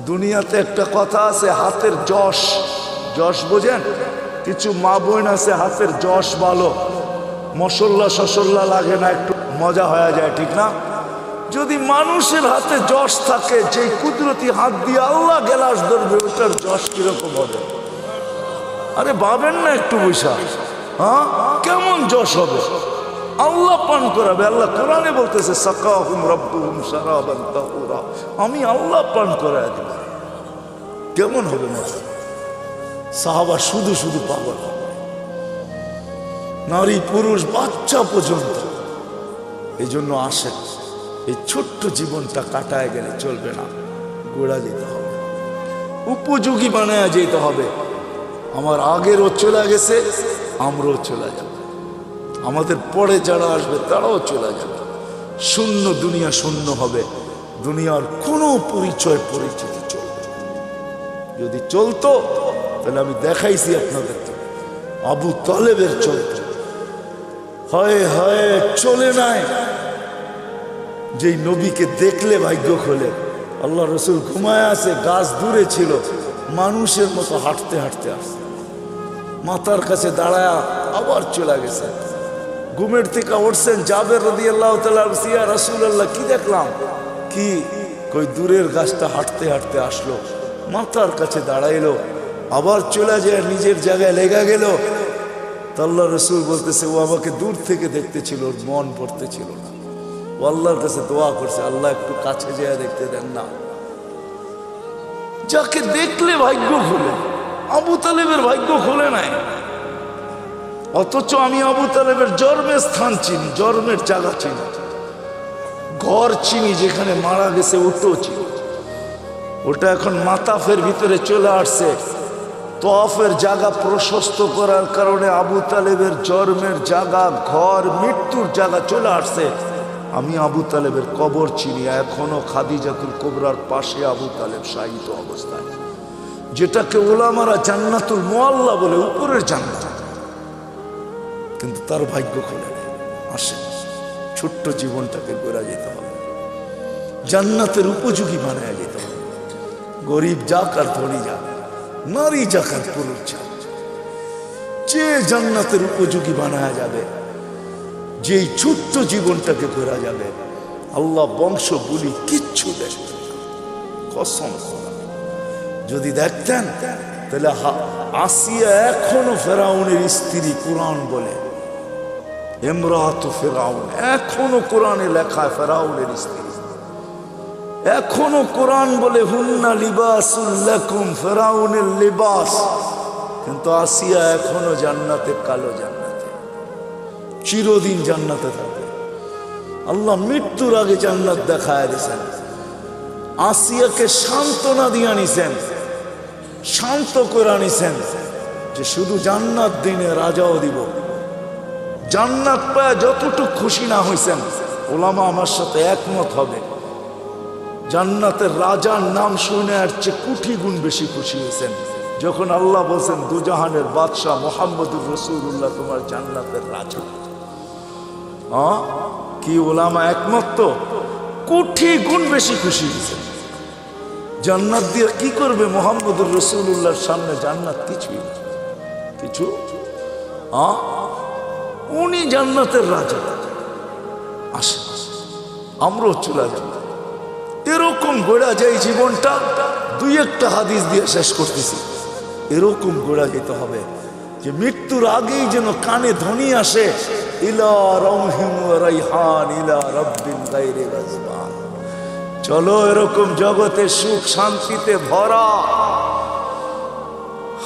দুনিয়াতে একটা কথা আছে, হাতের যশ, যশ বোঝেন? কিছু মা বোন আছে হাতের যশ ভালো, মশল্লা শসল্লা লাগে না, একটু মজা হয়ে যায়, ঠিক না? যদি মানুষের হাতে যশ থাকে, যে কুদরতি হাত দিয়ে আল্লাহ গেলাস ধরবে, ওটার যশ কিরকম হবে? আরে ভাবেন না একটু বৈশা, হ্যাঁ কেমন যশ হবে? আল্লাহ পান করাবে। আল্লাহ কোরআনে বলতেছে সাকাহুম রব্বুহুম শারাবান তাহুরা, আমি আল্লাহ পান করায় দেব। কেমন হবে না? সাহাবা শুধু শুধু পাগল, নারী পুরুষ বাচ্চা পর্যন্ত। এই জন্য আসে, এই ছোট্ট জীবনটা কাটায় গেলে চলবে না, গোড়া যেতে হবে, উপযোগী বানায় যেতে হবে। আমার আগেরও চলে গেছে, আমরাও চলে যাব, আমাদের পরে যারা আসবে তারাও চলে যাবে। শূন্য দুনিয়া, শূন্য হবে, দুনিয়ার কোনো পরিচয় পরিচিতি চলবে। যদি চলতো তাহলে আমি দেখাইছি আপনাদেরকে, আবু তালেবের চলত, হয় হয় চলে নাই, যেই নবীকে দেখলে ভাগ্য খোলে। আল্লাহ রসুল ঘুমায় আছে, গাছ দূরে ছিল, মানুষের মতো হাঁটতে হাঁটতে আসছে, মাথার কাছে দাঁড়ায় আবার চলে গেছে। ঘুমের থেকে উঠছেন, জাবের রাদিয়াল্লাহু তাআলা, ইয়া রাসূলুল্লাহ কি দেখলাম? কি কই দূরের গাছটা হাঁটতে হাঁটতে আসলো, মাথার কাছে দাঁড়াইলো, আবার চলে যায় নিজের জায়গায় লেগে গেল। তো আল্লাহ রসুল বলতেছে ও আমাকে দূর থেকে দেখতেছিল, ওর মন পড়তেছিল না, ও আল্লাহর কাছে দোয়া করছে, আল্লাহ একটু কাছে যেয়ে দেখতে দেন না। যাকে দেখলে ভাগ্য খুলে, আবু তালেবের ভাগ্য খুলে নাই। অথচ আমি আবু তালেবের জন্মের স্থান চিনি, জন্মের জায়গা চিনি, ঘর চিনি, যেখানে মারা গেছে ওটাও চিনি। ওটা এখন মাতাফের ভিতরে চলে আসছে। তওয়াফের জায়গা প্রশস্ত করার কারণে আবু তালেবের জন্মের জায়গা, ঘর, মৃত্যুর জায়গা চলে আসছে। আমি আবু তালেবের কবর চিনি, এখনো খাদিজাতুল কুবরার পাশে আবু তালেব শায়িত অবস্থায়, যেটাকে ওলামারা জান্নাতুল মুআল্লা বলে, উপরের জান্নাত। কিন্তু তার ভাগ্য খুলে আসে। ছোট্ট জীবনটাকে গড়া যেতে হবে, জান্নাতের উপযোগী বানায় যেতে হবে। গরিব যাক আর ধনী যাক, নারী যাক আর পুরুষ যাক, যে জান্নাতের উপযোগী বানায় যাবে, যেই ছোট্ট জীবনটাকে গড়া যাবে, আল্লাহ বংশ বলি কিচ্ছু দেখবেন না, কসম। যদি দেখতেন তাহলে আসিয়া এখনো ফেরাউনের স্ত্রী, কোরআন বলে ইমরাতু ফেরাউন, এখনো কোরআনে লেখা ফেরাউনের স্ত্রী, এখনো কোরআন বলে হুন্না লিবাসুল লাকুম, ফেরাউনের লিবাস। কিন্তু আসিয়া এখনো জান্নাতে, কালো জান্নাতে, চিরদিন জান্নাতে থাকবে। আল্লাহ মৃত্যুর আগে জান্নাত দেখায় দিয়েছেন, আসিয়াকে সান্ত্বনা দিয়ে আনিছেন, শান্ত করে আনিছেন, যে শুধু জান্নাত দিনে রাজাও দিব। জান্নাত পায় যতটুকু খুশি না হয়েছেন, ওলামা আমার সাথে একমত হবে, জান্নাতের রাজার নাম শুনে আর চেয়ে কোটি গুণ বেশি খুশি হয়েছেন যখন আল্লাহ বলছেন দুজাহানের বাদশাহ মুহাম্মদুর রাসূলুল্লাহ তোমার জান্নাতের রাজা। কি ওলামা একমত? তো কোটি গুণ বেশি খুশি হয়েছেন। জান্নাত দিয়ে কি করবে? মুহাম্মদুর রাসূলুল্লাহর সামনে জান্নাত কিছুই না, কিছু উনি জান্নাতের রাজা। আসে আমরাও চলে যাব। এরকম গোড়া যায় জীবনটা। দুই একটা হাদিস দিয়ে শেষ করতেছি। এরকম গোড়া যেতে হবে যে মৃত্যুর আগেই যেন কানে ধ্বনি আসে, ইলা রাউহিন ওয়া রাইহান ইলা রাব্বিন গায়রি গাজবান। চলো এরকম জগতে সুখ শান্তিতে ভরা।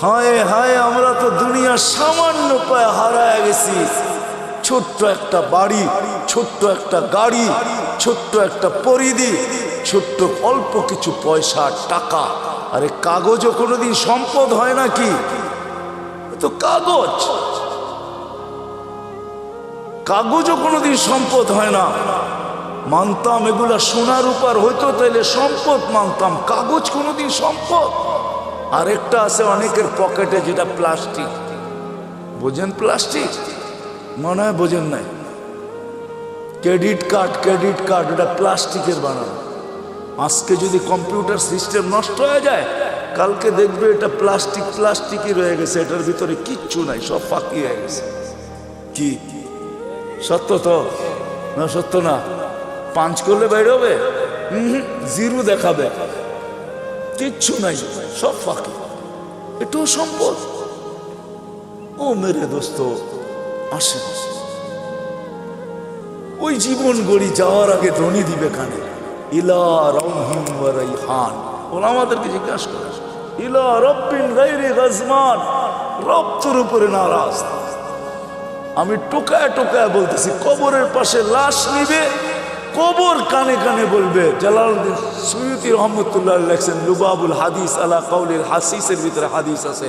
হায় হায়, আমরা তো দুনিয়ার সামান্য পায়ে হারায় গেছি। ছোট্ট একটা বাড়ি, ছোট্ট একটা গাড়ি, ছোট্ট একটা পরিধি, ছোট্ট অল্প কিছু পয়সা টাকা। আরে কাগজও কোনোদিন সম্পদ হয় নাকি? তো কাগজ, কাগজও কোনোদিন সম্পদ হয় না। মানতাম এগুলা সোনার উপর হইতো তাইলে সম্পদ মানতাম, কাগজ কোনোদিন সম্পদ। আরেকটা আছে অনেকের পকেটে, যেটা প্লাস্টিক। বোঝেন প্লাস্টিক? মনে হয় বোঝেন নাই। ক্রেডিট কার্ড, ক্রেডিট কার্ড এটা প্লাস্টিকের বানানো। আজকে যদি কম্পিউটার সিস্টেম নষ্ট হয়ে যায়, কালকে দেখবে এটা প্লাস্টিক প্লাস্টিকই রয়ে গেছে, এটার ভিতরে কিচ্ছু নাই, সব ফাঁকি হয়ে গেছে। কি সত্য তো না? সত্য না? পাঁচ করলে বাইরে হবে, জিরো দেখাবে, কিচ্ছু নাই, সব ফাঁকি। এটাও সম্পদ। ও মেরে দোস্ত, আসে ওই জীবন গড়ি যাওয়ার আগে ধ্বনি দিবে কানে, ইলা রাউহিন ওয়া রাইহান। ওরা আমাদেরকে জিজ্ঞাসা করে, ইলা রাব্বিন গায়রি গাজমান, রব তোর উপরে নারাজ। আমি টোকায় টোকায় বলতেছি, কবরের পাশে লাশ নিবে, কবর কানে কানে বলবে। জালালউদ্দিন সুয়ুতী রহমতুল্লাহ লেখছেন লুবাবুল হাদিস আলা কাউলিল হাসিসের ভিতরে হাদিস আছে,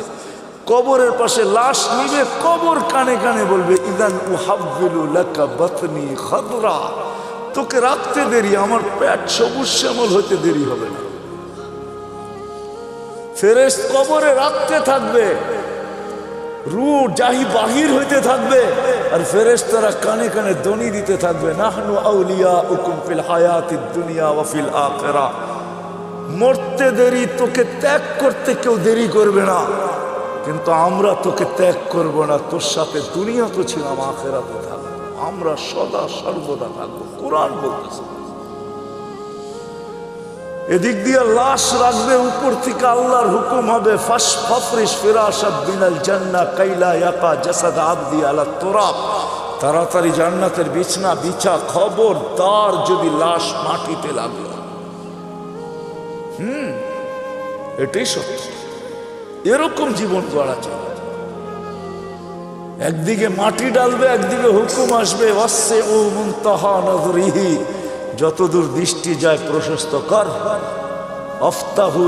কবরের পাশে লাশ নিবে, কবর কানে কানে বলবে, ইদান উহাব্বিলু লাকা বাতনি খাদরা, তোকে রাখতে দেরি, আমার পেট সবুজ শ্যামল হইতে দেরি হবে না। ফেরেশত কবরে রাখতে থাকবে, রূহ জাহি বাহির হইতে থাকবে, আর ফেরেশতারা কানে কানে ধ্বনি দিতে থাকবে, নাহনু আউলিয়াউকুম ফিল হায়াতিদ দুনিয়া ওয়া ফিল আখিরাহ। মরতে দেরি, তোকে ত্যাগ করতে কেউ দেরি করবে না, কিন্তু আমরা তোকে ত্যাগ করব না। তোর সাথে দুনিয়া তো ছিলাম, আখিরাতে থাকবো, আমরা সদা সর্বদা থাকবো। কোরআন বলতেছে। এদিক দিয়ে লাশ রাখবে, উপর থেকে আল্লাহর হুকুম হবে, ফাফরিশ ফিরাশাত বিনাল জান্নাহ কাইলা ইয়াকা জাসাদ আবদি আলা তুরাব, তাড়াতাড়ি জান্নাতের বিছনা বিছা। খবরদার যদি লাশ মাটিতে লাগলো। এটাই সত্য। এরকম জীবন গড়া যায়। একদিকে মাটি ডালবে, একদিকে হুকুম আসবে, ওয়াসসিউ মুনতাহা নাযরিহি, যতদূর দৃষ্টি যায় প্রশস্ত কর। আফতাহু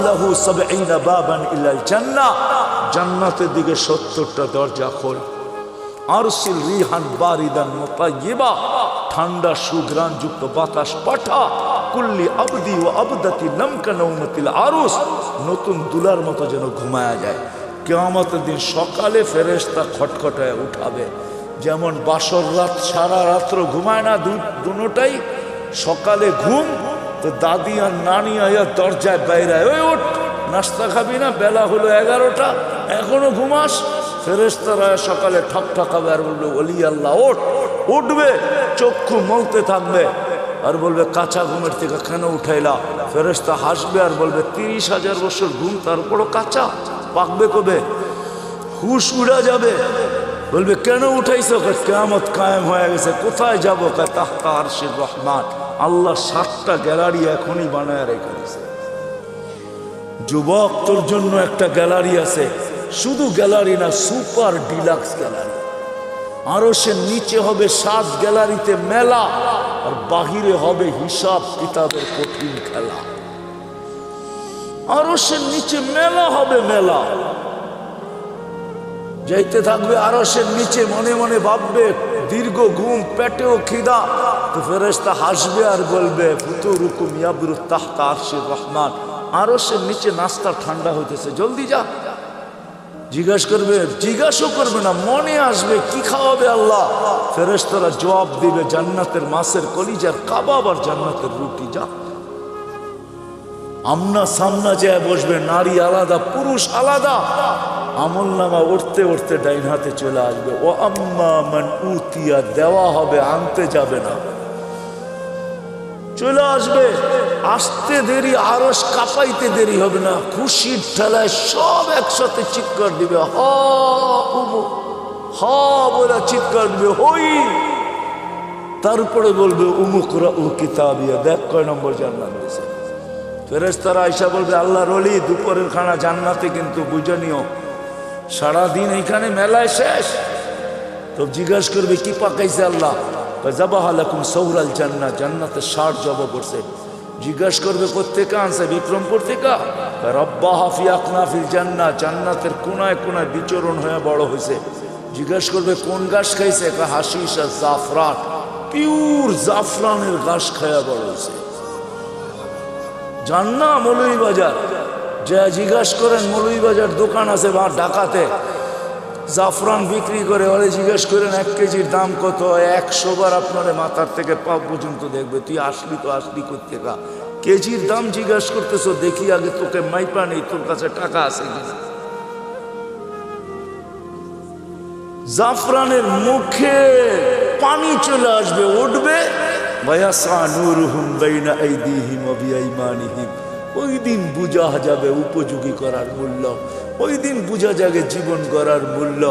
লাহু ৭০ বাবান ইলাল জান্নাহ, জান্নাতের দিকে ৭০টা দরজা খোল। আরসিল রিহান বারিদান মুতায়্যিবা, ঠান্ডা সুঘ্রাণ যুক্ত বাতাস পাঠা। কুল্লি আবদি ও আবদাতি নামকা নওমাতিল আরুস, নতুন দুলার মতো যেন ঘুমায়া যায়। কিয়ামতের দিন সকালে ফেরেশতা খটখটায় উঠাবে। যেমন বাসর রাত সারা রাত্র ঘুমায় না দুটোটাই, সকালে ঘুম, তো দাদি আর নানি আয়া দরজায় বাইরায়, ওই ওঠ, নাস্তা খাবি না? বেলা হলো 11টা, এখনো ঘুমাস? ফেরেশতারা সকালে ঠক ঠকাবে আর বলবে, ওলি আল্লাহ ওঠ। উঠবে, চক্ষু মলতে থাকবে আর বলবে, কাঁচা ঘুমের থেকে কেন উঠাইলা? ফেরেশতা হাসবে আর বলবে, 30,000 বছর ঘুম, তারপরও কাঁচা, পাকবে কবে? হুশ উড়া যাবে। বলবে, কেন উঠাইছো? কিয়ামত কায়েম হয়ে গেছে। কোথায় যাবো? তাহতা আরশির রহমান। আল্লাহ 7টা গ্যালারি এখনই বানায় রেখে দিয়েছে। যুবক, তোর জন্য একটা গ্যালারি আছে, শুধু গ্যালারি না, সুপার ডিলাক্স গ্যালারি। আরশের নিচে হবে 7 গ্যালারিতে মেলা, আর বাহিরে হবে হিসাব কিতাবের কঠিন খেলা। আরশের নিচে মেলা হবে, মেলা। যাইতে থাকবে আরশের নিচে, মনে মনে ভাববে, দীর্ঘ ঘুম, পেটেও খিদা, তো ফেরেশতা হাসবে আর বলবে, ফুতুরুকুম ইয়াবরু তাহতা আরশির রহমান, আরশের নিচে নাস্তা ঠান্ডা হইতেছে, জলদি যা। জিজ্ঞাসা করবে না, মনে আসবে কি খাওয়াবে আল্লাহ। ফেরেশতারা জবাব দিবে, জান্নাতের মাছের কলিজার কাবাব আর জান্নাতের রুটি, যা। আমনা সামনা যায় বসবে, নারী আলাদা পুরুষ আলাদা, আমল নামা উঠতে উঠতে ডাইন হাতে চলে আসবে। ও আম্মা মান উতিয়া, দেওয়া হবে, আনতে যাবে না, চলে আসবে। আসতে দেরি, আরশ কাঁপাইতে দেরি হবে না, খুশির ঠেলায় সব একসাথে চিৎকার দিবে, হা বলে চিৎকার দিবে, হই। তারপরে বলবে উমুকরা ও কিতাবিয়া, দেখ কয় নম্বর জান্নাত দিয়েছে। ফেরেশতারা আয়েশা বলবে আল্লাহর ওলি, দুপুরের খানা জান্নাতে, কিন্তু বুঝে নিও সারাদিন এইখানে মেলায় শেষ। তো জিজ্ঞাসা করবে কি পাকাইছে আল্লাহ? জাবাহা লাকুম সৌরাল জান্নাত, জান্নাতের 60 জবা করছে। জিজ্ঞাসা করবে কোত্থেকে আনছে? বিক্রমপুর থেকে। রব্বাহা ফি আকনাফিল জান্নাত, জান্নাতের কোনায় কোনায় বিচরণ হয়ে বড় হয়েছে। জিজ্ঞাসা করবে কোন ঘাস খাইছে? হাশিশ আর জাফরান, পিওর জাফরানের ঘাস খায়া বড় হয়েছে। জান না মৌলভীবাজার যা জিজ্ঞাসা করেন, মৌলভীবাজার দোকান আছে বা ঢাকাতে জাফরান বিক্রি করে, ওরে জিজ্ঞেস করেন 1 কেজির দাম কত? 100 বার আপনার মাথার থেকে পা পর্যন্ত দেখবে, তুই আসলি তো আসলি কোত্থেকা? কেজির দাম জিজ্ঞাসা করতেছ, দেখি আগে তোকে মাইপা নেই, তোর কাছে টাকা আছে কিনা। জাফরানের মুখে পানি চলে আসবে, উঠবে, ওয়ায়াসা নূরুহুম বাইনা আইদিহিম ওয়া বিআইমানিহিম। ওই দিন বুঝা যাবে উপযোগী করার মূল্য, ওই দিন বুঝা যাবে জীবন করার মূল্য,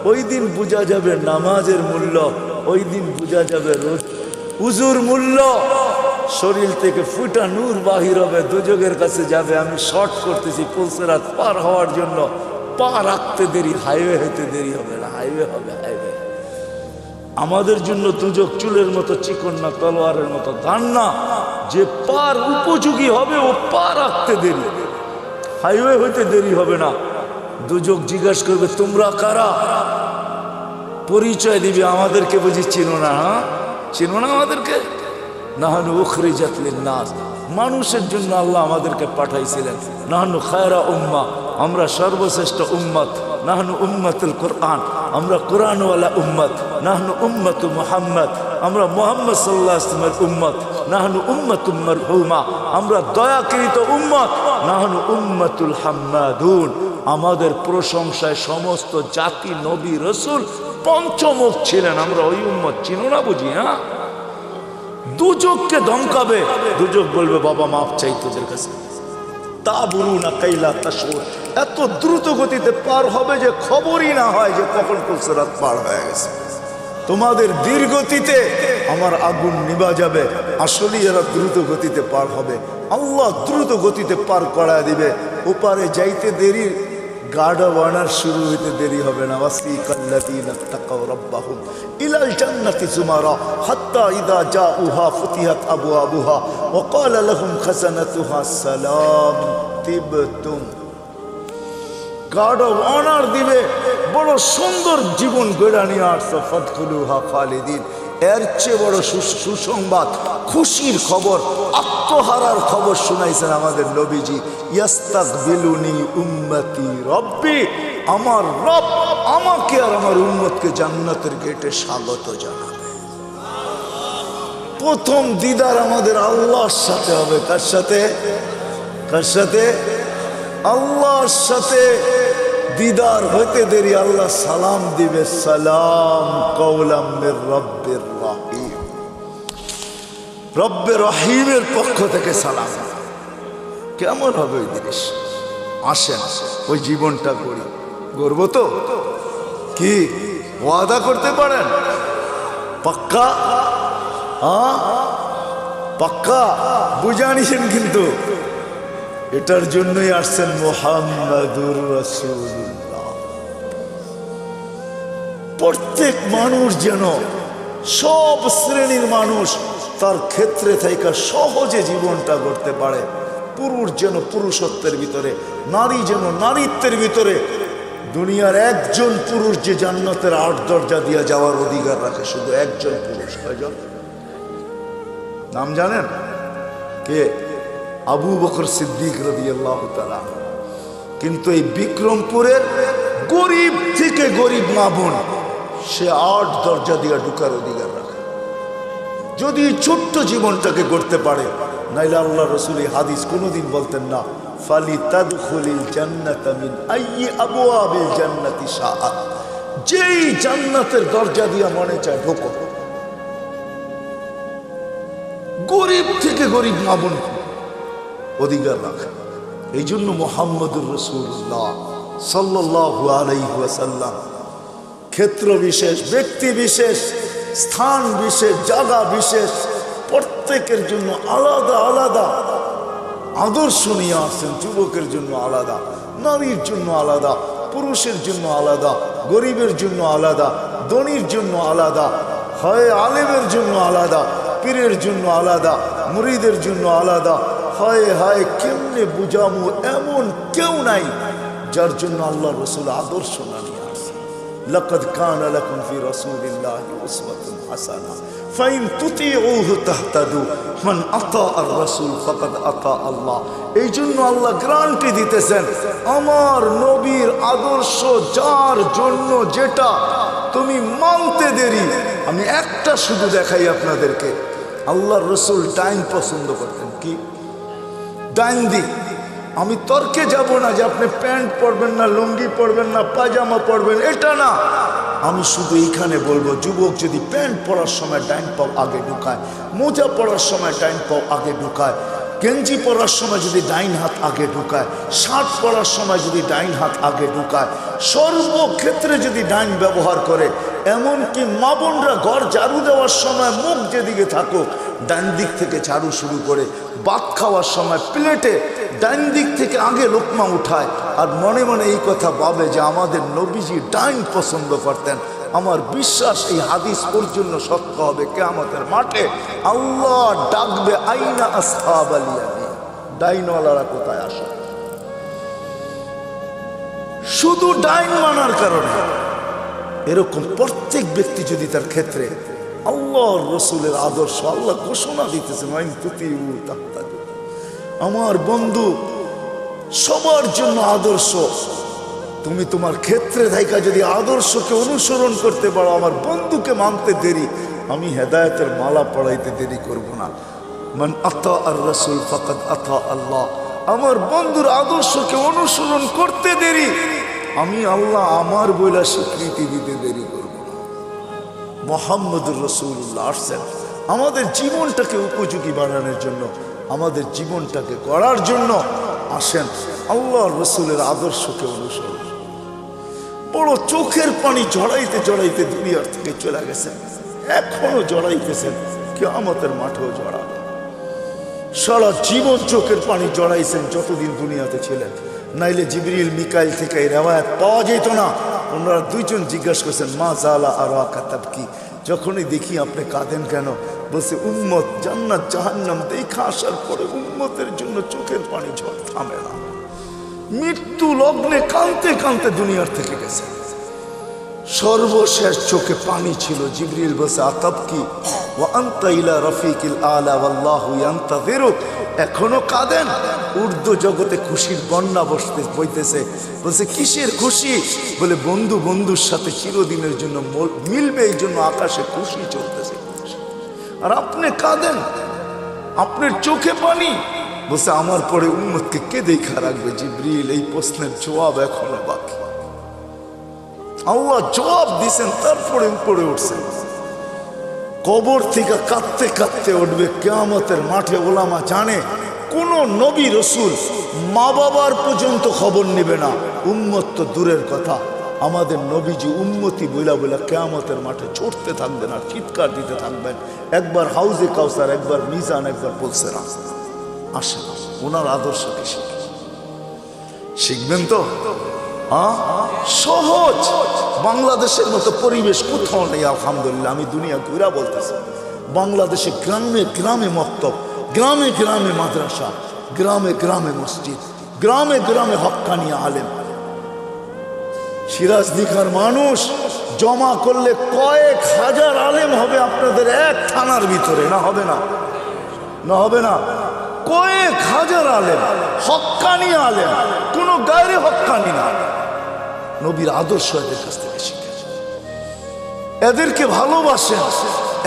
ওই দিন বুঝা যাবে নামাজের মূল্য, ওই দিন বুঝা যাবে উজুর মূল্য। শরীর থেকে ফুটা নূর বাহির হবে, দুজকের কাছে যাবে। আমি শর্ট করতেছি, পুলসেরাত পার হওয়ার জন্য পা রাখতে দেরি, হাইওয়ে হইতে দেরি হবে না, হাইওয়ে হবে, হাইওয়ে। আমাদের জন্য দুজক চুলের মতো চিকন না, তলোয়ারের মতো ধান না, যে পার উপযোগী হবে ও পা রাখতে দেরি, হাইওয়ে হইতে দেরি হবে না। দুজক জিজ্ঞাসা করবে তোমরা কারা? পরিচয় দিবে, আমাদেরকে বুঝি চিনো না? হ্যাঁ চিনো না আমাদেরকে? নাহানু উখরিজাত লিন-নাস, মানুষের জন্য আল্লাহ আমাদেরকে পাঠাইছিলেন। নাহানু খায়রা উম্মাহ, আমরা সর্বশ্রেষ্ঠ উম্মত। নাহনু উম্মতুল কোরআন, আমরা কোরআনওয়ালা উম্মত। নাহনু উম্মতু মুহাম্মদ, আমরা মুহাম্মদ সাল্লাল্লাহু আলাইহি ওয়াসাল্লামের উম্মত। নাহনু উম্মতুম মারহুমা, আমরা দয়াকৃত উম্মত। নাহনু উম্মতুল হাম্মাদুন, আমাদের প্রশংসায় সমস্ত জাতি নবী রসুল পঞ্চমুখ ছিলেন, আমরা ওই উম্মত। চিনো না বুঝি? হ্যাঁ, দুজককে ধমকাবে, দুজক বলবে বাবা মাফ চাই তোদের কাছে। তা বলু না কাইলা তাশউর, এত দ্রুত গতিতে পার হবে যে খবরই না হয় যে কখন পুলসেরাত পার হয়ে গেছে। তোমাদের ধীর গতিতে আমার আগুন নিভা যাবে, আসলেই এরা দ্রুত গতিতে পার হবে। আল্লাহ দ্রুত গতিতে পার করায় দিবে। ওপারে যাইতে দেরি, গাড়া বানার শুরু হইতে দেরি হবে না। ওয়াসিকাল্লাযীনা তাকাউ রাব্বাহুম ইলাল জান্নাতি যুমারা হাত্তা ইযা জাউহা ফুতিহাত আবওয়াবুহা ওয়া ক্বালা লাহুম খাযানাতুহা সালাম তিবতুম। গাড়া বানার দিবে, বড় সুন্দর জীবন গড়া নিয়ে আসছো, ফাদখুলুহা খালিদিন। এর চেয়ে বড় সুসংবাদ, খুশির খবর, আত্মহারার খবর শুনাইছেন আমাদের নবীজি। ইয়াস্তাকবিলুনি উম্মতি রব্বি, আমার রব আমাকে আর আমার উম্মতকে জান্নাতের গেটে স্বাগত জানাবে। প্রথম দিদার আমাদের আল্লাহর সাথে হবে। কার সাথে? কার সাথে? আল্লাহর সাথে। দিদার হইতে দেরি আল্লাহ সালাম দিবে, সালাম কওলাম মির রব্বির রহিম, রব্বে রহিমের পক্ষ থেকে সালাম। কেমন হবে ওই জিনিস? আসেন ওই জীবনটা করি, গর্ব তো কি ওয়াদা করতে পারেন? পাক্কা? হ্যাঁ পাক্কা, বুঝানিছেন কিন্তু। এটার জন্যই আসছেন মুহাম্মাদুর রাসূলুল্লাহ। প্রত্যেক মানুষ যেন, সব শ্রেণীর মানুষ তার ক্ষেত্রে থেকে সহজে জীবনটা করতে পারে। পুরুষ যেন পুরুষত্বের ভিতরে, নারী যেন নারীত্বের ভিতরে। দুনিয়ার একজন পুরুষ যে জান্নাতের 8 দরজা দিয়ে যাওয়ার অধিকার রাখে, শুধু একজন পুরুষ। কয়জন? নাম জানেন? কে? আবু বকর সিদ্দিক রাদিয়াল্লাহু তাআলা। কিন্তু এই বিক্রমপুরের গরিব থেকে গরিব মা বোন, সে 8 দরজা দিয়ে ঢুকার অধিকার রাখে, যদি ছোট্ট জীবনটাকে করতে পারে। নাইলে আল্লাহ রসুল এই হাদিস কোনোদিন বলতেন না, ফালিতাদখুলিল জান্নাতা মিন আইয়ি আবওয়াবিল জান্নাতি শাআত, যেই জান্নাতের দরজা দিয়া মনে চায় ঢোকো। গরিব থেকে গরিব মা বোন অধিকার রাখে। এই জন্য মুহাম্মদুর রাসূলুল্লাহ সাল্লাল্লাহু আলাইহি ওয়াসাল্লাম ক্ষেত্র বিশেষ, ব্যক্তি বিশেষ, স্থান বিশেষ, জায়গা বিশেষ, প্রত্যেকের জন্য আলাদা আলাদা আদর্শ নিয়ে আসছেন। যুবকের জন্য আলাদা, নারীর জন্য আলাদা, পুরুষের জন্য আলাদা, গরিবের জন্য আলাদা, ধনীর জন্য আলাদা, হয় আলেমের জন্য আলাদা, পীরের জন্য আলাদা, মুরিদের জন্য আলাদা। হায় হায়, কেমনে বুঝামু, এমন কেউ নাই যার জন্য আল্লাহ রসুল আদর্শ না নিয়ে আসে। লাকাদ কানা লাকুম ফি রাসূলিল্লাহি উসওয়াতুন হাসানাহ ফাইন তুতিউহু তাহতাদু মান আতা আর রাসূল ফাকাদ আতা আল্লাহ। এই জন্য আল্লাহ গ্যারান্টি দিতেছেন, আমার নবীর আদর্শ যার জন্য যেটা তুমি মানতে দেরি। আমি একটা শুধু দেখাই আপনাদেরকে, আল্লাহ রসুল ডাইন পছন্দ করতেন। কি ডাইন দিক? আমি তর্কে যাব না যে আপনি প্যান্ট পরবেন না, লুঙ্গি পরবেন না, পায়জামা পরবেন, এটা না। আমি শুধু এইখানে বলবো, যুবক যদি প্যান্ট পরার সময় ডাইন পাও আগে ঢুকায়, মোজা পরার সময় ডাইন পাও আগে ঢুকায়, গেঞ্জি পরার সময় যদি ডাইন হাত আগে ঢুকায়, শার্ট পরার সময় যদি ডাইন হাত আগে ঢুকায়, সর্বক্ষেত্রে যদি ডাইন ব্যবহার করে, এমনকি মা বোনরা ঘর ঝাড়ু দেওয়ার সময় মুখ যেদিকে থাকুক ডাইন দিক থেকে ঝাড়ু শুরু করে, ভাত খাওয়ার সময় প্লেটে ডাইন দিক থেকে আগে লোকমা উঠায়, আর মনে মনে এই কথা ভাবে যে আমাদের নবীজি ডাইন পছন্দ করতেন। আমার বিশ্বাস এই হাদিস পর্যন্ত সত্য হবে। কিয়ামতের মাঠে আল্লাহ ডাকবে, আইনা আসহাবাল ইয়ামিন, ডাইনওয়ালারা কোথায় আসে? শুধু ডাইন মানার কারণে। এরকম প্রত্যেক ব্যক্তি যদি তার ক্ষেত্রে আল্লাহর রসুলের আদর্শ, আল্লাহ ঘোষণা দিতেছেন, আমার বন্ধু সবার জন্য আদর্শ। তুমি তোমার ক্ষেত্রে থাইকা যদি আদর্শকে অনুসরণ করতে পারো, আমার বন্ধুকে মানতে দেরি, আমি হেদায়েতের মালা পড়াইতে দেরি করব না। মান আতা আর রাসূল ফাকাদ আতা আল্লাহ। আমার বন্ধুর আদর্শকে অনুসরণ করতে দেরি, আমি আল্লাহ আমার বইলা স্বীকৃতি দিতে দেরি করব না। মুহাম্মদুর রাসূলুল্লাহ আসছেন আমাদের জীবনটাকে উপযোগী বানানোর জন্য, আমাদের জীবনটাকে গড়ার জন্য। আসেন আল্লাহর রসুলের আদর্শকে অনুসরণ। বড় চোখের পানি জড়াইতে জড়াইতে দুনিয়ার থেকে চলে গেছেন, এখনো জড়াইতেছেন, কিয়ামতের মাঠেও জড়াবে। সারা জীবন চোখের পানি জড়াইছেন যতদিন দুনিয়াতে ছিলেন, নাইলে জিবরিল মিকাইল থেকে এই রেওয়ায়াত পাওয়া যেত না। ওনারা দুইজন জিজ্ঞাসা করছেন, মা জালা আরাকা তাবকি, যখনই দেখি আপনি কাঁদেন কেন? বলছে, উম্মত জান্নাত জাহান্নাম দেখা আসার পরে উম্মতের জন্য চোখের পানি ঝড় থামে না। মৃত্যু লগ্নে কাঁদতে কাঁদতে দুনিয়ার থেকে গেছে, সর্বশেষ চোখে পানি ছিল। জিবরিল বলছে, আতাবকি ওয়া আনতা ইলা রাফিকিল আলা ওয়াল্লাহু ইয়ান্তাযিরুক। এখনো কাঁদেন? উর্দু জগতে খুশির বন্যা বইতেছে। বলছে, কিসের খুশি? বলে, বন্ধু বন্ধুর সাথে চিরদিনের জন্য মিলবে, এই জন্য আকাশে খুশি চলতেছে। আর আপনি কাঁদেন, আপনার চোখে পানি। বলছে, আমার পরে উম্মতকে কে দেখা রাখবে? জিবরিল, এই প্রশ্নের জবাব এখনো বাকি। আল্লাহ জবাব দিছেন, তারপরে উপরে উঠছেন। কবর থেকে কাঁদতে কাঁদতে উঠবে কিয়ামতের মাঠে। ওলামা জানে, কোন নবী রসুল মা বাবার পর্যন্ত খবর নেবে না, উম্মত তো দূরের কথা। আমাদের নবীজি উম্মতি বইলা বইলা কিয়ামতের মাঠে ছুটতে থাকবেন আর চিৎকার দিতে থাকবেন। একবার হাউজে কাউসার, একবার মিজান, একবার পুলসেরা। আসেন ওনার আদর্শকে শিখবেন তো। সহজ, বাংলাদেশের মতো পরিবেশ কোথাও নেই আলহামদুলিল্লাহ। আমি দুনিয়া ঘুরা বলতেছি, বাংলাদেশে গ্রামে গ্রামে মক্তব, গ্রামে গ্রামে মাদ্রাসা, গ্রামে গ্রামে মসজিদ, গ্রামে গ্রামে হক্কানি আলেম। সিরাজদিঘার মানুষ জমা করলে কয়েক হাজার আলেম হবে আপনাদের এক থানার ভিতরে। না হবে না? না হবে না? কয়েক হাজার আলেম, হক্কানি আলেম, কোনো গায়রে হক্কানি না। নবীর আদর্শ এদের কাছ থেকে শিখেন, এদেরকে ভালোবাসেন,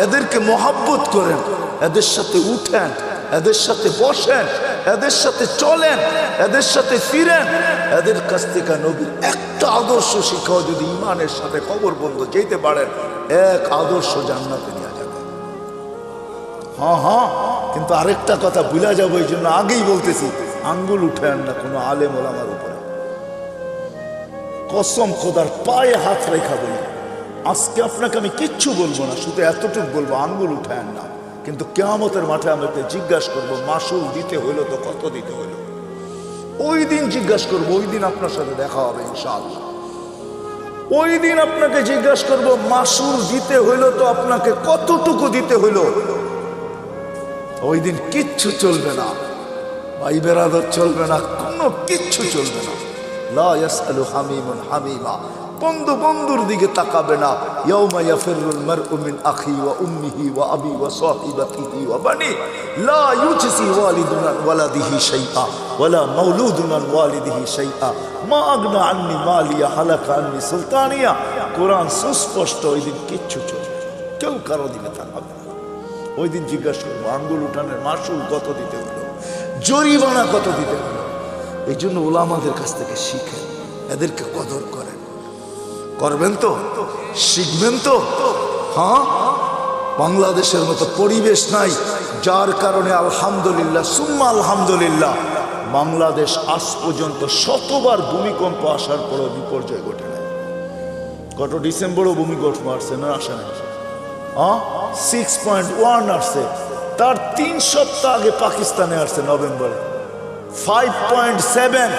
এদেরকে মহাব্বত করেন, এদের সাথে উঠেন, এদের সাথে বসেন, এদের সাথে চলেন, এদের সাথে ফিরেন, এদের কাছ থেকে নবীর একটা আদর্শ শিখাও যদি ইমানের সাথে কবর বন্ধ যেতে পারেন, এক আদর্শ জান্নাতে নিয়ে যাবে। হ্যাঁ হ্যাঁ, কিন্তু আরেকটা কথা ভুলা যাবো, এই জন্য আগেই বলতেছি, আঙ্গুল উঠেন না কোনো আলেম ওলামার উপরে। কসম খোদার পায়ে হাত রেখা বলি, আজকে আপনাকে আমি কিচ্ছু বলবো না, শুধু এতটুকু বলবো, আঙ্গুল উঠেন না। কিন্তু কিয়ামতের মাঠে আমাকে জিজ্ঞাসা করবো, মাসুল দিতে হইলো তো কত দিতে হইলো? ওই দিন জিজ্ঞাসা করবো, ওই দিন আপনার সাথে দেখা হবে ইনশাআল্লাহ। ওই দিন আপনাকে জিজ্ঞাসা করবো, মাসুল দিতে হইলো তো আপনাকে কতটুকু দিতে হইলো? ওই দিন কিচ্ছু চলবে না, ভাই বেরাদর চলবে না, কোনো কিচ্ছু চলবে না। লা ইয়াসআলু হামিমুন হামিমা, বন্ধু বন্ধুর দিকে তাকাবে না। ইয়াউমা ইয়াফিরুল মারউ মিন আখি ওয়া উম্মিহি ওয়া আবি ওয়া সাহিবাতিহি ওয়া বানি লা ইউজসি ওয়ালিদুন আন ওয়ালাদিহি শাইআ ওয়ালা মাউলুদুন আন ওয়ালিদিহি শাইআ মা আগনা আন্নি মালিয়া হালাকা আন্নি সুলতানিয়া। কোরআন সুস্পষ্ট, ওই দিন কিচ্ছু চলবে না, কেউ কারো দিকে তাকাবে না। ওই দিন জিজ্ঞাসা করবো, আঙ্গুল উঠানের মাসুল কত দিতে হলো, জরিমানা কত দিতে হলো? এই জন্য ওলামাদের কাছ থেকে শিখেন, এদেরকে কদর করেন। করবেন তো, শিখবেন তো। হ্যাঁ, বাংলাদেশের মতো পরিবেশ নাই, যার কারণে আলহামদুলিল্লাহ সুম্মা আলহামদুলিল্লাহ বাংলাদেশ আজ পর্যন্ত শতবার ভূমিকম্প আসার পরও বিপর্যয় ঘটে নাই। গত ডিসেম্বরও ভূমিকম্প আসছে না, আসে নাই? 6.1 আসছে, তার 3 সপ্তাহ আগে পাকিস্তানে আসছে নভেম্বরে 5.7,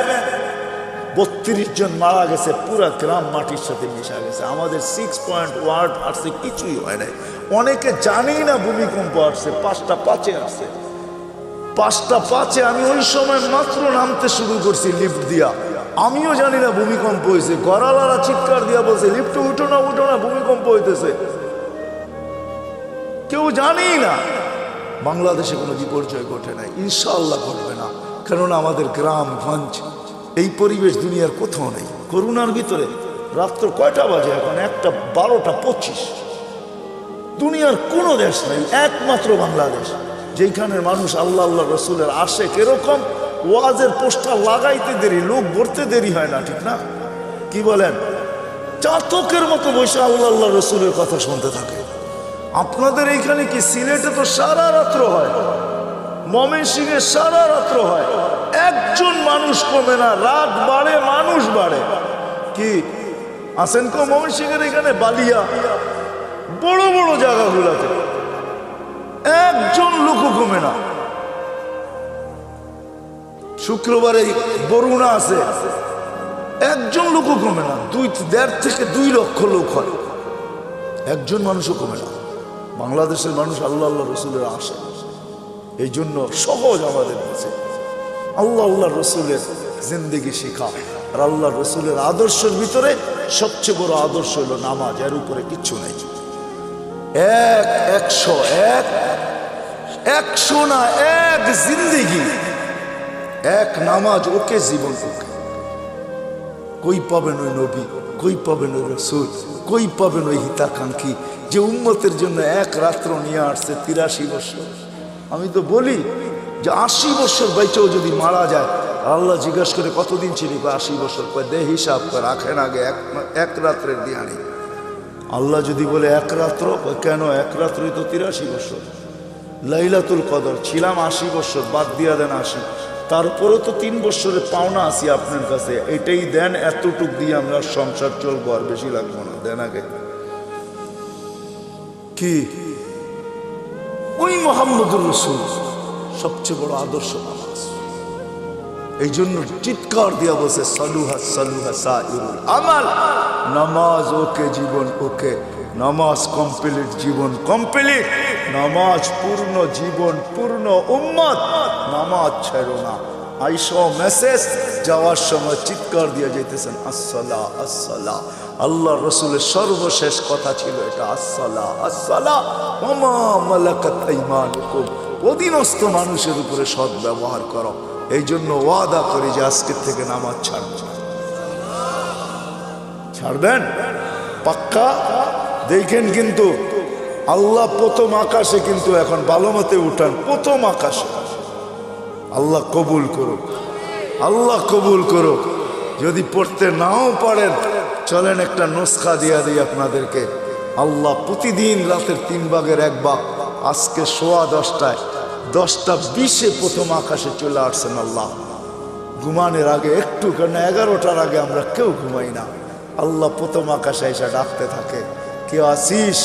32 জন মারা গেছে, পুরা গ্রাম মাটির সাথে মিশা গেছে। আমাদের 6.1 আসছে, কিছুই হয় নাই। অনেকে জানেই না ভূমিকম্প আসছে, 5টা 5-এ আসছে। 5টা 5-এ আমি ওই সময় মাত্র নামতে শুরু করছি লিফট দিয়া, আমিও জানি না ভূমিকম্প হয়েছে। গড়ালারা চিৎকার দিয়া বলছে, লিফটে উঠো না উঠো না, ভূমিকম্প হইতেছে। কেউ জানেই না। বাংলাদেশে কোনো বিপর্যয় ঘটে নাই, ইনশাআল্লাহ ঘটবে না, কেননা আমাদের গ্রামগঞ্জ এই পরিবেশ দুনিয়ার কোথাও নেই। করোনার ভিতরে রাত্র কয়টা বাজে এখন? 1:12:25। দুনিয়ার কোনো দেশ নেই, একমাত্র বাংলাদেশ, যেখানের মানুষ আল্লাহ আল্লাহ রসুলের আশেক। এরকম ওয়াজের পোস্টার লাগাইতে দেরি, লোক ভরতে দেরি হয় না, ঠিক না? কি বলেন? চাতকের মতো বসে আল্লাহ আল্লাহ রসুলের কথা শুনতে থাকে। আপনাদের এইখানে কি? সিলেটে তো সারা রাত্র হয়, ময়মনসিংহে সারা রাত্র হয়, একজন মানুষ কমে না, রাত বাড়ে মানুষ বাড়ে। কি আসেন কো ময়মনসিংহের এখানে বালিয়া বড় বড় জায়গাগুলোতে একজন লোকও কমে না। শুক্রবারে বরুণা আছে, একজন লোকও কমে না, 1.5 থেকে 2 লক্ষ লোক হয়, একজন মানুষও কমে না। বাংলাদেশের মানুষ আল্লাহ আল্লাহ রসুলের আসে, এই জন্য সহজ আমাদের কাছে আল্লাহ আল্লাহ রসুলের জিন্দেগি শেখা। আর আল্লাহ রসুলের আদর্শের ভিতরে সবচেয়ে বড় আদর্শ হলো নামাজ, এর উপরে কিচ্ছু নেই। 100 না, এক জিন্দেগি, এক নামাজ, ওকে জীবন। ওকে কই পাবেন ওই নবী, কই পাবেন ওই রসুল, কই পাবেন ওই হিতাকাঙ্ক্ষী যে উম্মতের জন্য এক রাত্র নিয়ে আসছে 83 বছর। আমি তো বলি যে 80 বছর বাইচেও যদি মারা যায়, আল্লাহ জিজ্ঞাসা করে কতদিন ছিলি? 80 বছর। দে হিসাব করে রাখেন আগে, এক রাত্রের দিয়ানি। আল্লাহ যদি বলে এক রাত্র, কেন? এক রাত্রই তো 83 বছর। লাইলাতুল কদর ছিলাম 80 বছর, বাদ দিয়া দেন 80, তারপরে তো 3 বছরের পাওনা আছি আপনার কাছে, এটাই দেন, এতটুক দিয়ে আমরা সংসার চলবো, আর বেশি লাগবো না, দেন আগে। কি ওই মুহাম্মদুর রাসূল সবচেয়ে বড় আদর্শ নামাজ। এই জন্য চিৎকার দিয়া বসে সালুহা সালুহা সাইরুল আমাল, নামাজ ওকে জীবন ওকে, নামাজ কমপ্লিট জীবন কমপ্লিট, নামাজ পূর্ণ জীবন পূর্ণ, উম্মত নামাজ ছেড়ো না। আইসো মেসেজ যাওয়ার সময় চিৎকার দিয়ে যেতেছেন আসসালা আসসালা। আল্লাহ রসুলের সর্বশেষ কথা ছিল এটা, আসসালা আসসালা ওয়া মা মালাকাত আইমানুকুম, অধীনস্থ মানুষের উপরে সৎ ব্যবহার করো। এই জন্য ওয়াদা করি যে আজকের থেকে নামাজ ছাড়বেন। ছাড়বেন পাক্কা? দেখেন কিন্তু আল্লাহ প্রথম আকাশে, কিন্তু এখন ভালো মতে উঠান, প্রথম আকাশে আল্লাহ কবুল করুক, আল্লাহ কবুল করুক। যদি পড়তে নাও পারেন চলেন একটা নুসখা দিয়া দিই আপনাদেরকে। আল্লাহ প্রতিদিন রাতের 3 ভাগের 1 ভাগ, আজকে 10:15 10:20 প্রথম আকাশে চলে আসছেন আল্লাহ। ঘুমানোর আগে একটু, কেন 11টার আগে আমরা কেউ ঘুমাই না। আল্লাহ প্রথম আকাশে এসে ডাকতে থাকে, কেউ আসিস?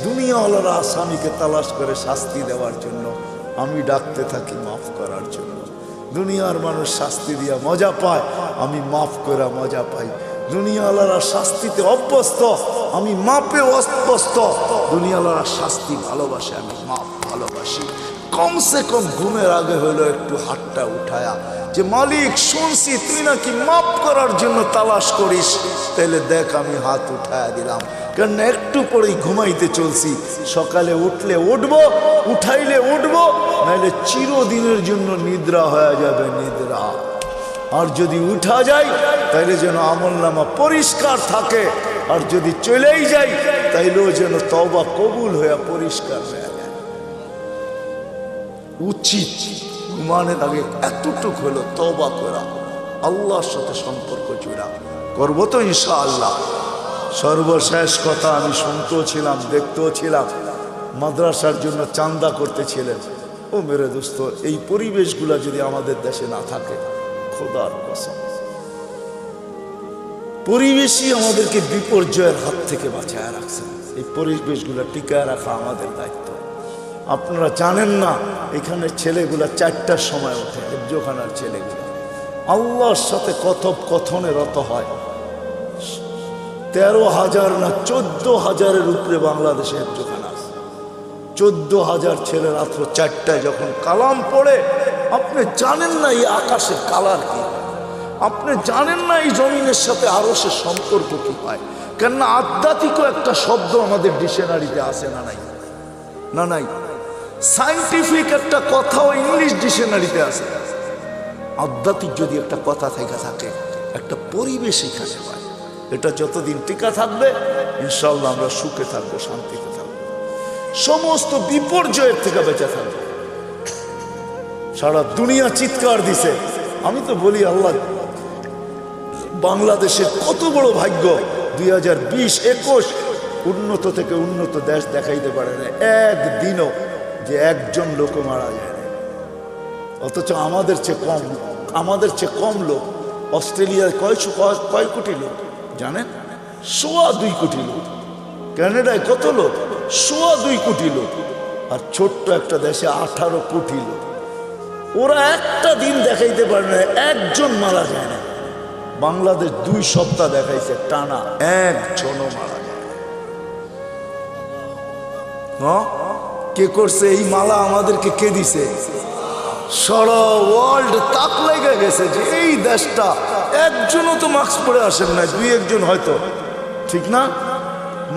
দুনিয়াওয়ালারা আসামিকে তালাশ করে শাস্তি দেওয়ার জন্য, আমি ডাকতে থাকি মাফ করার জন্য। দুনিয়ার মানুষ শাস্তি দিয়া মজা পায়, আমি মাফ করে মজা পাই। দুনিয়াওয়ালারা শাস্তিতে অভ্যস্ত, আমি মাপে অভ্যস্ত। দুনিয়াওয়ালারা শাস্তি ভালোবাসে, আমি মাপ ভালোবাসি। কমসে কম ঘুমের আগে হলো একটু হাতটা উঠায়া যে মালিক শুনছি তুই নাকি মাপ করার জন্য তালাশ করিস, তাইলে দেখ আমি হাত উঠায়া দিলাম। কারণ একটু পরেই ঘুমাইতে চলছি, সকালে উঠলে উঠবো, উঠাইলে উঠবো, নাইলে চিরদিনের জন্য নিদ্রা হয়ে যাবে নিদ্রা। আর যদি উঠা যায় তাইলে যেন আমলনামা পরিষ্কার থাকে, আর যদি চলেই যাই তাইলেও যেন তওবা কবুল হয়ে পরিষ্কার হয়ে যায়। উচিত ঘুমানোর আগে এতটুক হলো তওবা করা, আল্লাহর সাথে সম্পর্ক জোড়া। করবো তো ইনশাআল্লাহ। সর্বশেষ কথা, আমি শুনতেও ছিলাম দেখতেও ছিলাম, মাদ্রাসার জন্য চান্দা করতেছিলেন। ও মেরে দোস্ত, এই পরিবেশগুলো যদি আমাদের দেশে না থাকে, খোদার কসম, পরিবেশই আমাদেরকে বিপর্যয়ের হাত থেকে বাঁচায় রাখছে। এই পরিবেশগুলো টিকায় রাখা আমাদের দায়িত্ব। আপনারা জানেন না, এখানে ছেলেগুলা 4টার সময় ওঠে, হেফজোখানার ছেলেগুলা আল্লাহর সাথে কথোপকথনে রত হয়। 13,000 না 14,000-এর উপরে বাংলাদেশে হেফজোখানা আছে। 14,000 ছেলে রাত্র 4টায় যখন কালাম পড়ে, আপনি জানেন না এই আকাশের কালার কি, আপনি জানেন না এই জমিনের সাথে আরশের সম্পর্ক কি হয়। কেননা আধ্যাত্মিকও একটা শব্দ আমাদের ডিকশনারিতে আছে না নাই? না নাই। সায়েন্টিফিক একটা কথাও ইংলিশ ডিকশনারিতে আছে। আধ্যাত্মিক যদি একটা কথা থেকে থাকে, একটা পরিবেশ এখানে হয়, এটা যতদিন টিকা থাকবে ইনশাআল্লাহ আমরা সুখে থাকবো, শান্তিতে থাকবো, সমস্ত বিপর্যয়ের থেকে বেঁচে থাকবো। সারা দুনিয়া চিৎকার দিছে। আমি তো বলি আল্লাহ, বাংলাদেশের কত বড় ভাগ্য, 2020-21 উন্নত থেকে উন্নত দেশ দেখাইতে পারে না একদিনও যে একজন লোক মারা যায় না। অথচ আমাদের চেয়ে কম লোক। অস্ট্রেলিয়ায় কয় কোটি লোক জানেন? 2.25 কোটি লোক। কানাডায় কত লোক? 2.25 কোটি লোক। আর ছোট্ট একটা দেশে 18 কোটি লোক। ওরা একটা দিন দেখাইতে পারে না একজন মারা যায় না। বাংলাদেশ 2 সপ্তাহ দেখাইছে টানা, একজনও মারা যায় না। হ্যাঁ, কে করছে এই মালা? আমাদেরকে কে দিছে? সারা ওয়ার্ল্ড তাক লেগে গেছে যে এই দেশটা একজনও তো মাস্ক পরে আসেন না, 2-1 হয়তো, ঠিক না?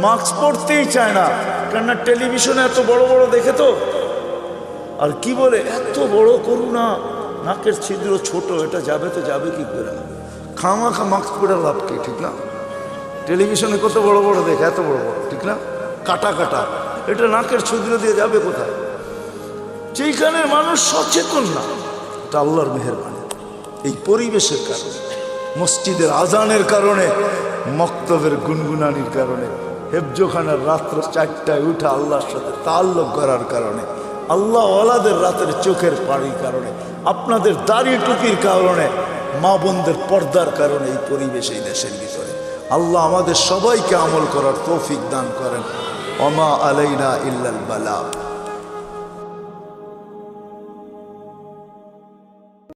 মাস্ক পরতেই চায় না, কেননা টেলিভিশনে এত বড় বড় দেখে তো। আর কি বলে, এত বড় করুণা, নাকের ছিদ্র ছোট, এটা যাবে তো যাবে কি করে? খামাখা মাস্ক পরে লাভ কি, ঠিক না? টেলিভিশনে কত বড় বড় দেখে, এত বড় বড়, ঠিক না? কাটা কাটা, এটা নাকের ছিদ্র দিয়ে যাবে কোথায়? যেখানে মানুষ সচেতন না, এটা আল্লাহর মেহেরবানি। এই পরিবেশের কারণে, মসজিদের আজানের কারণে, মক্তবের গুনগুনানির কারণে, হেফজোখানার রাত্র 4টায় উঠে আল্লাহর সাথে তাল্লুক করার কারণে, আল্লাহ ওয়ালাদের রাতের চোখের পানির কারণে, আপনাদের দাড়ি টুপির কারণে, মা বোনদের পর্দার কারণে এই পরিবেশ এই দেশের ভিতরে। আল্লাহ আমাদের সবাইকে আমল করার তৌফিক দান করেন। ওমা আলাইনা ইল্লাল বালাগ।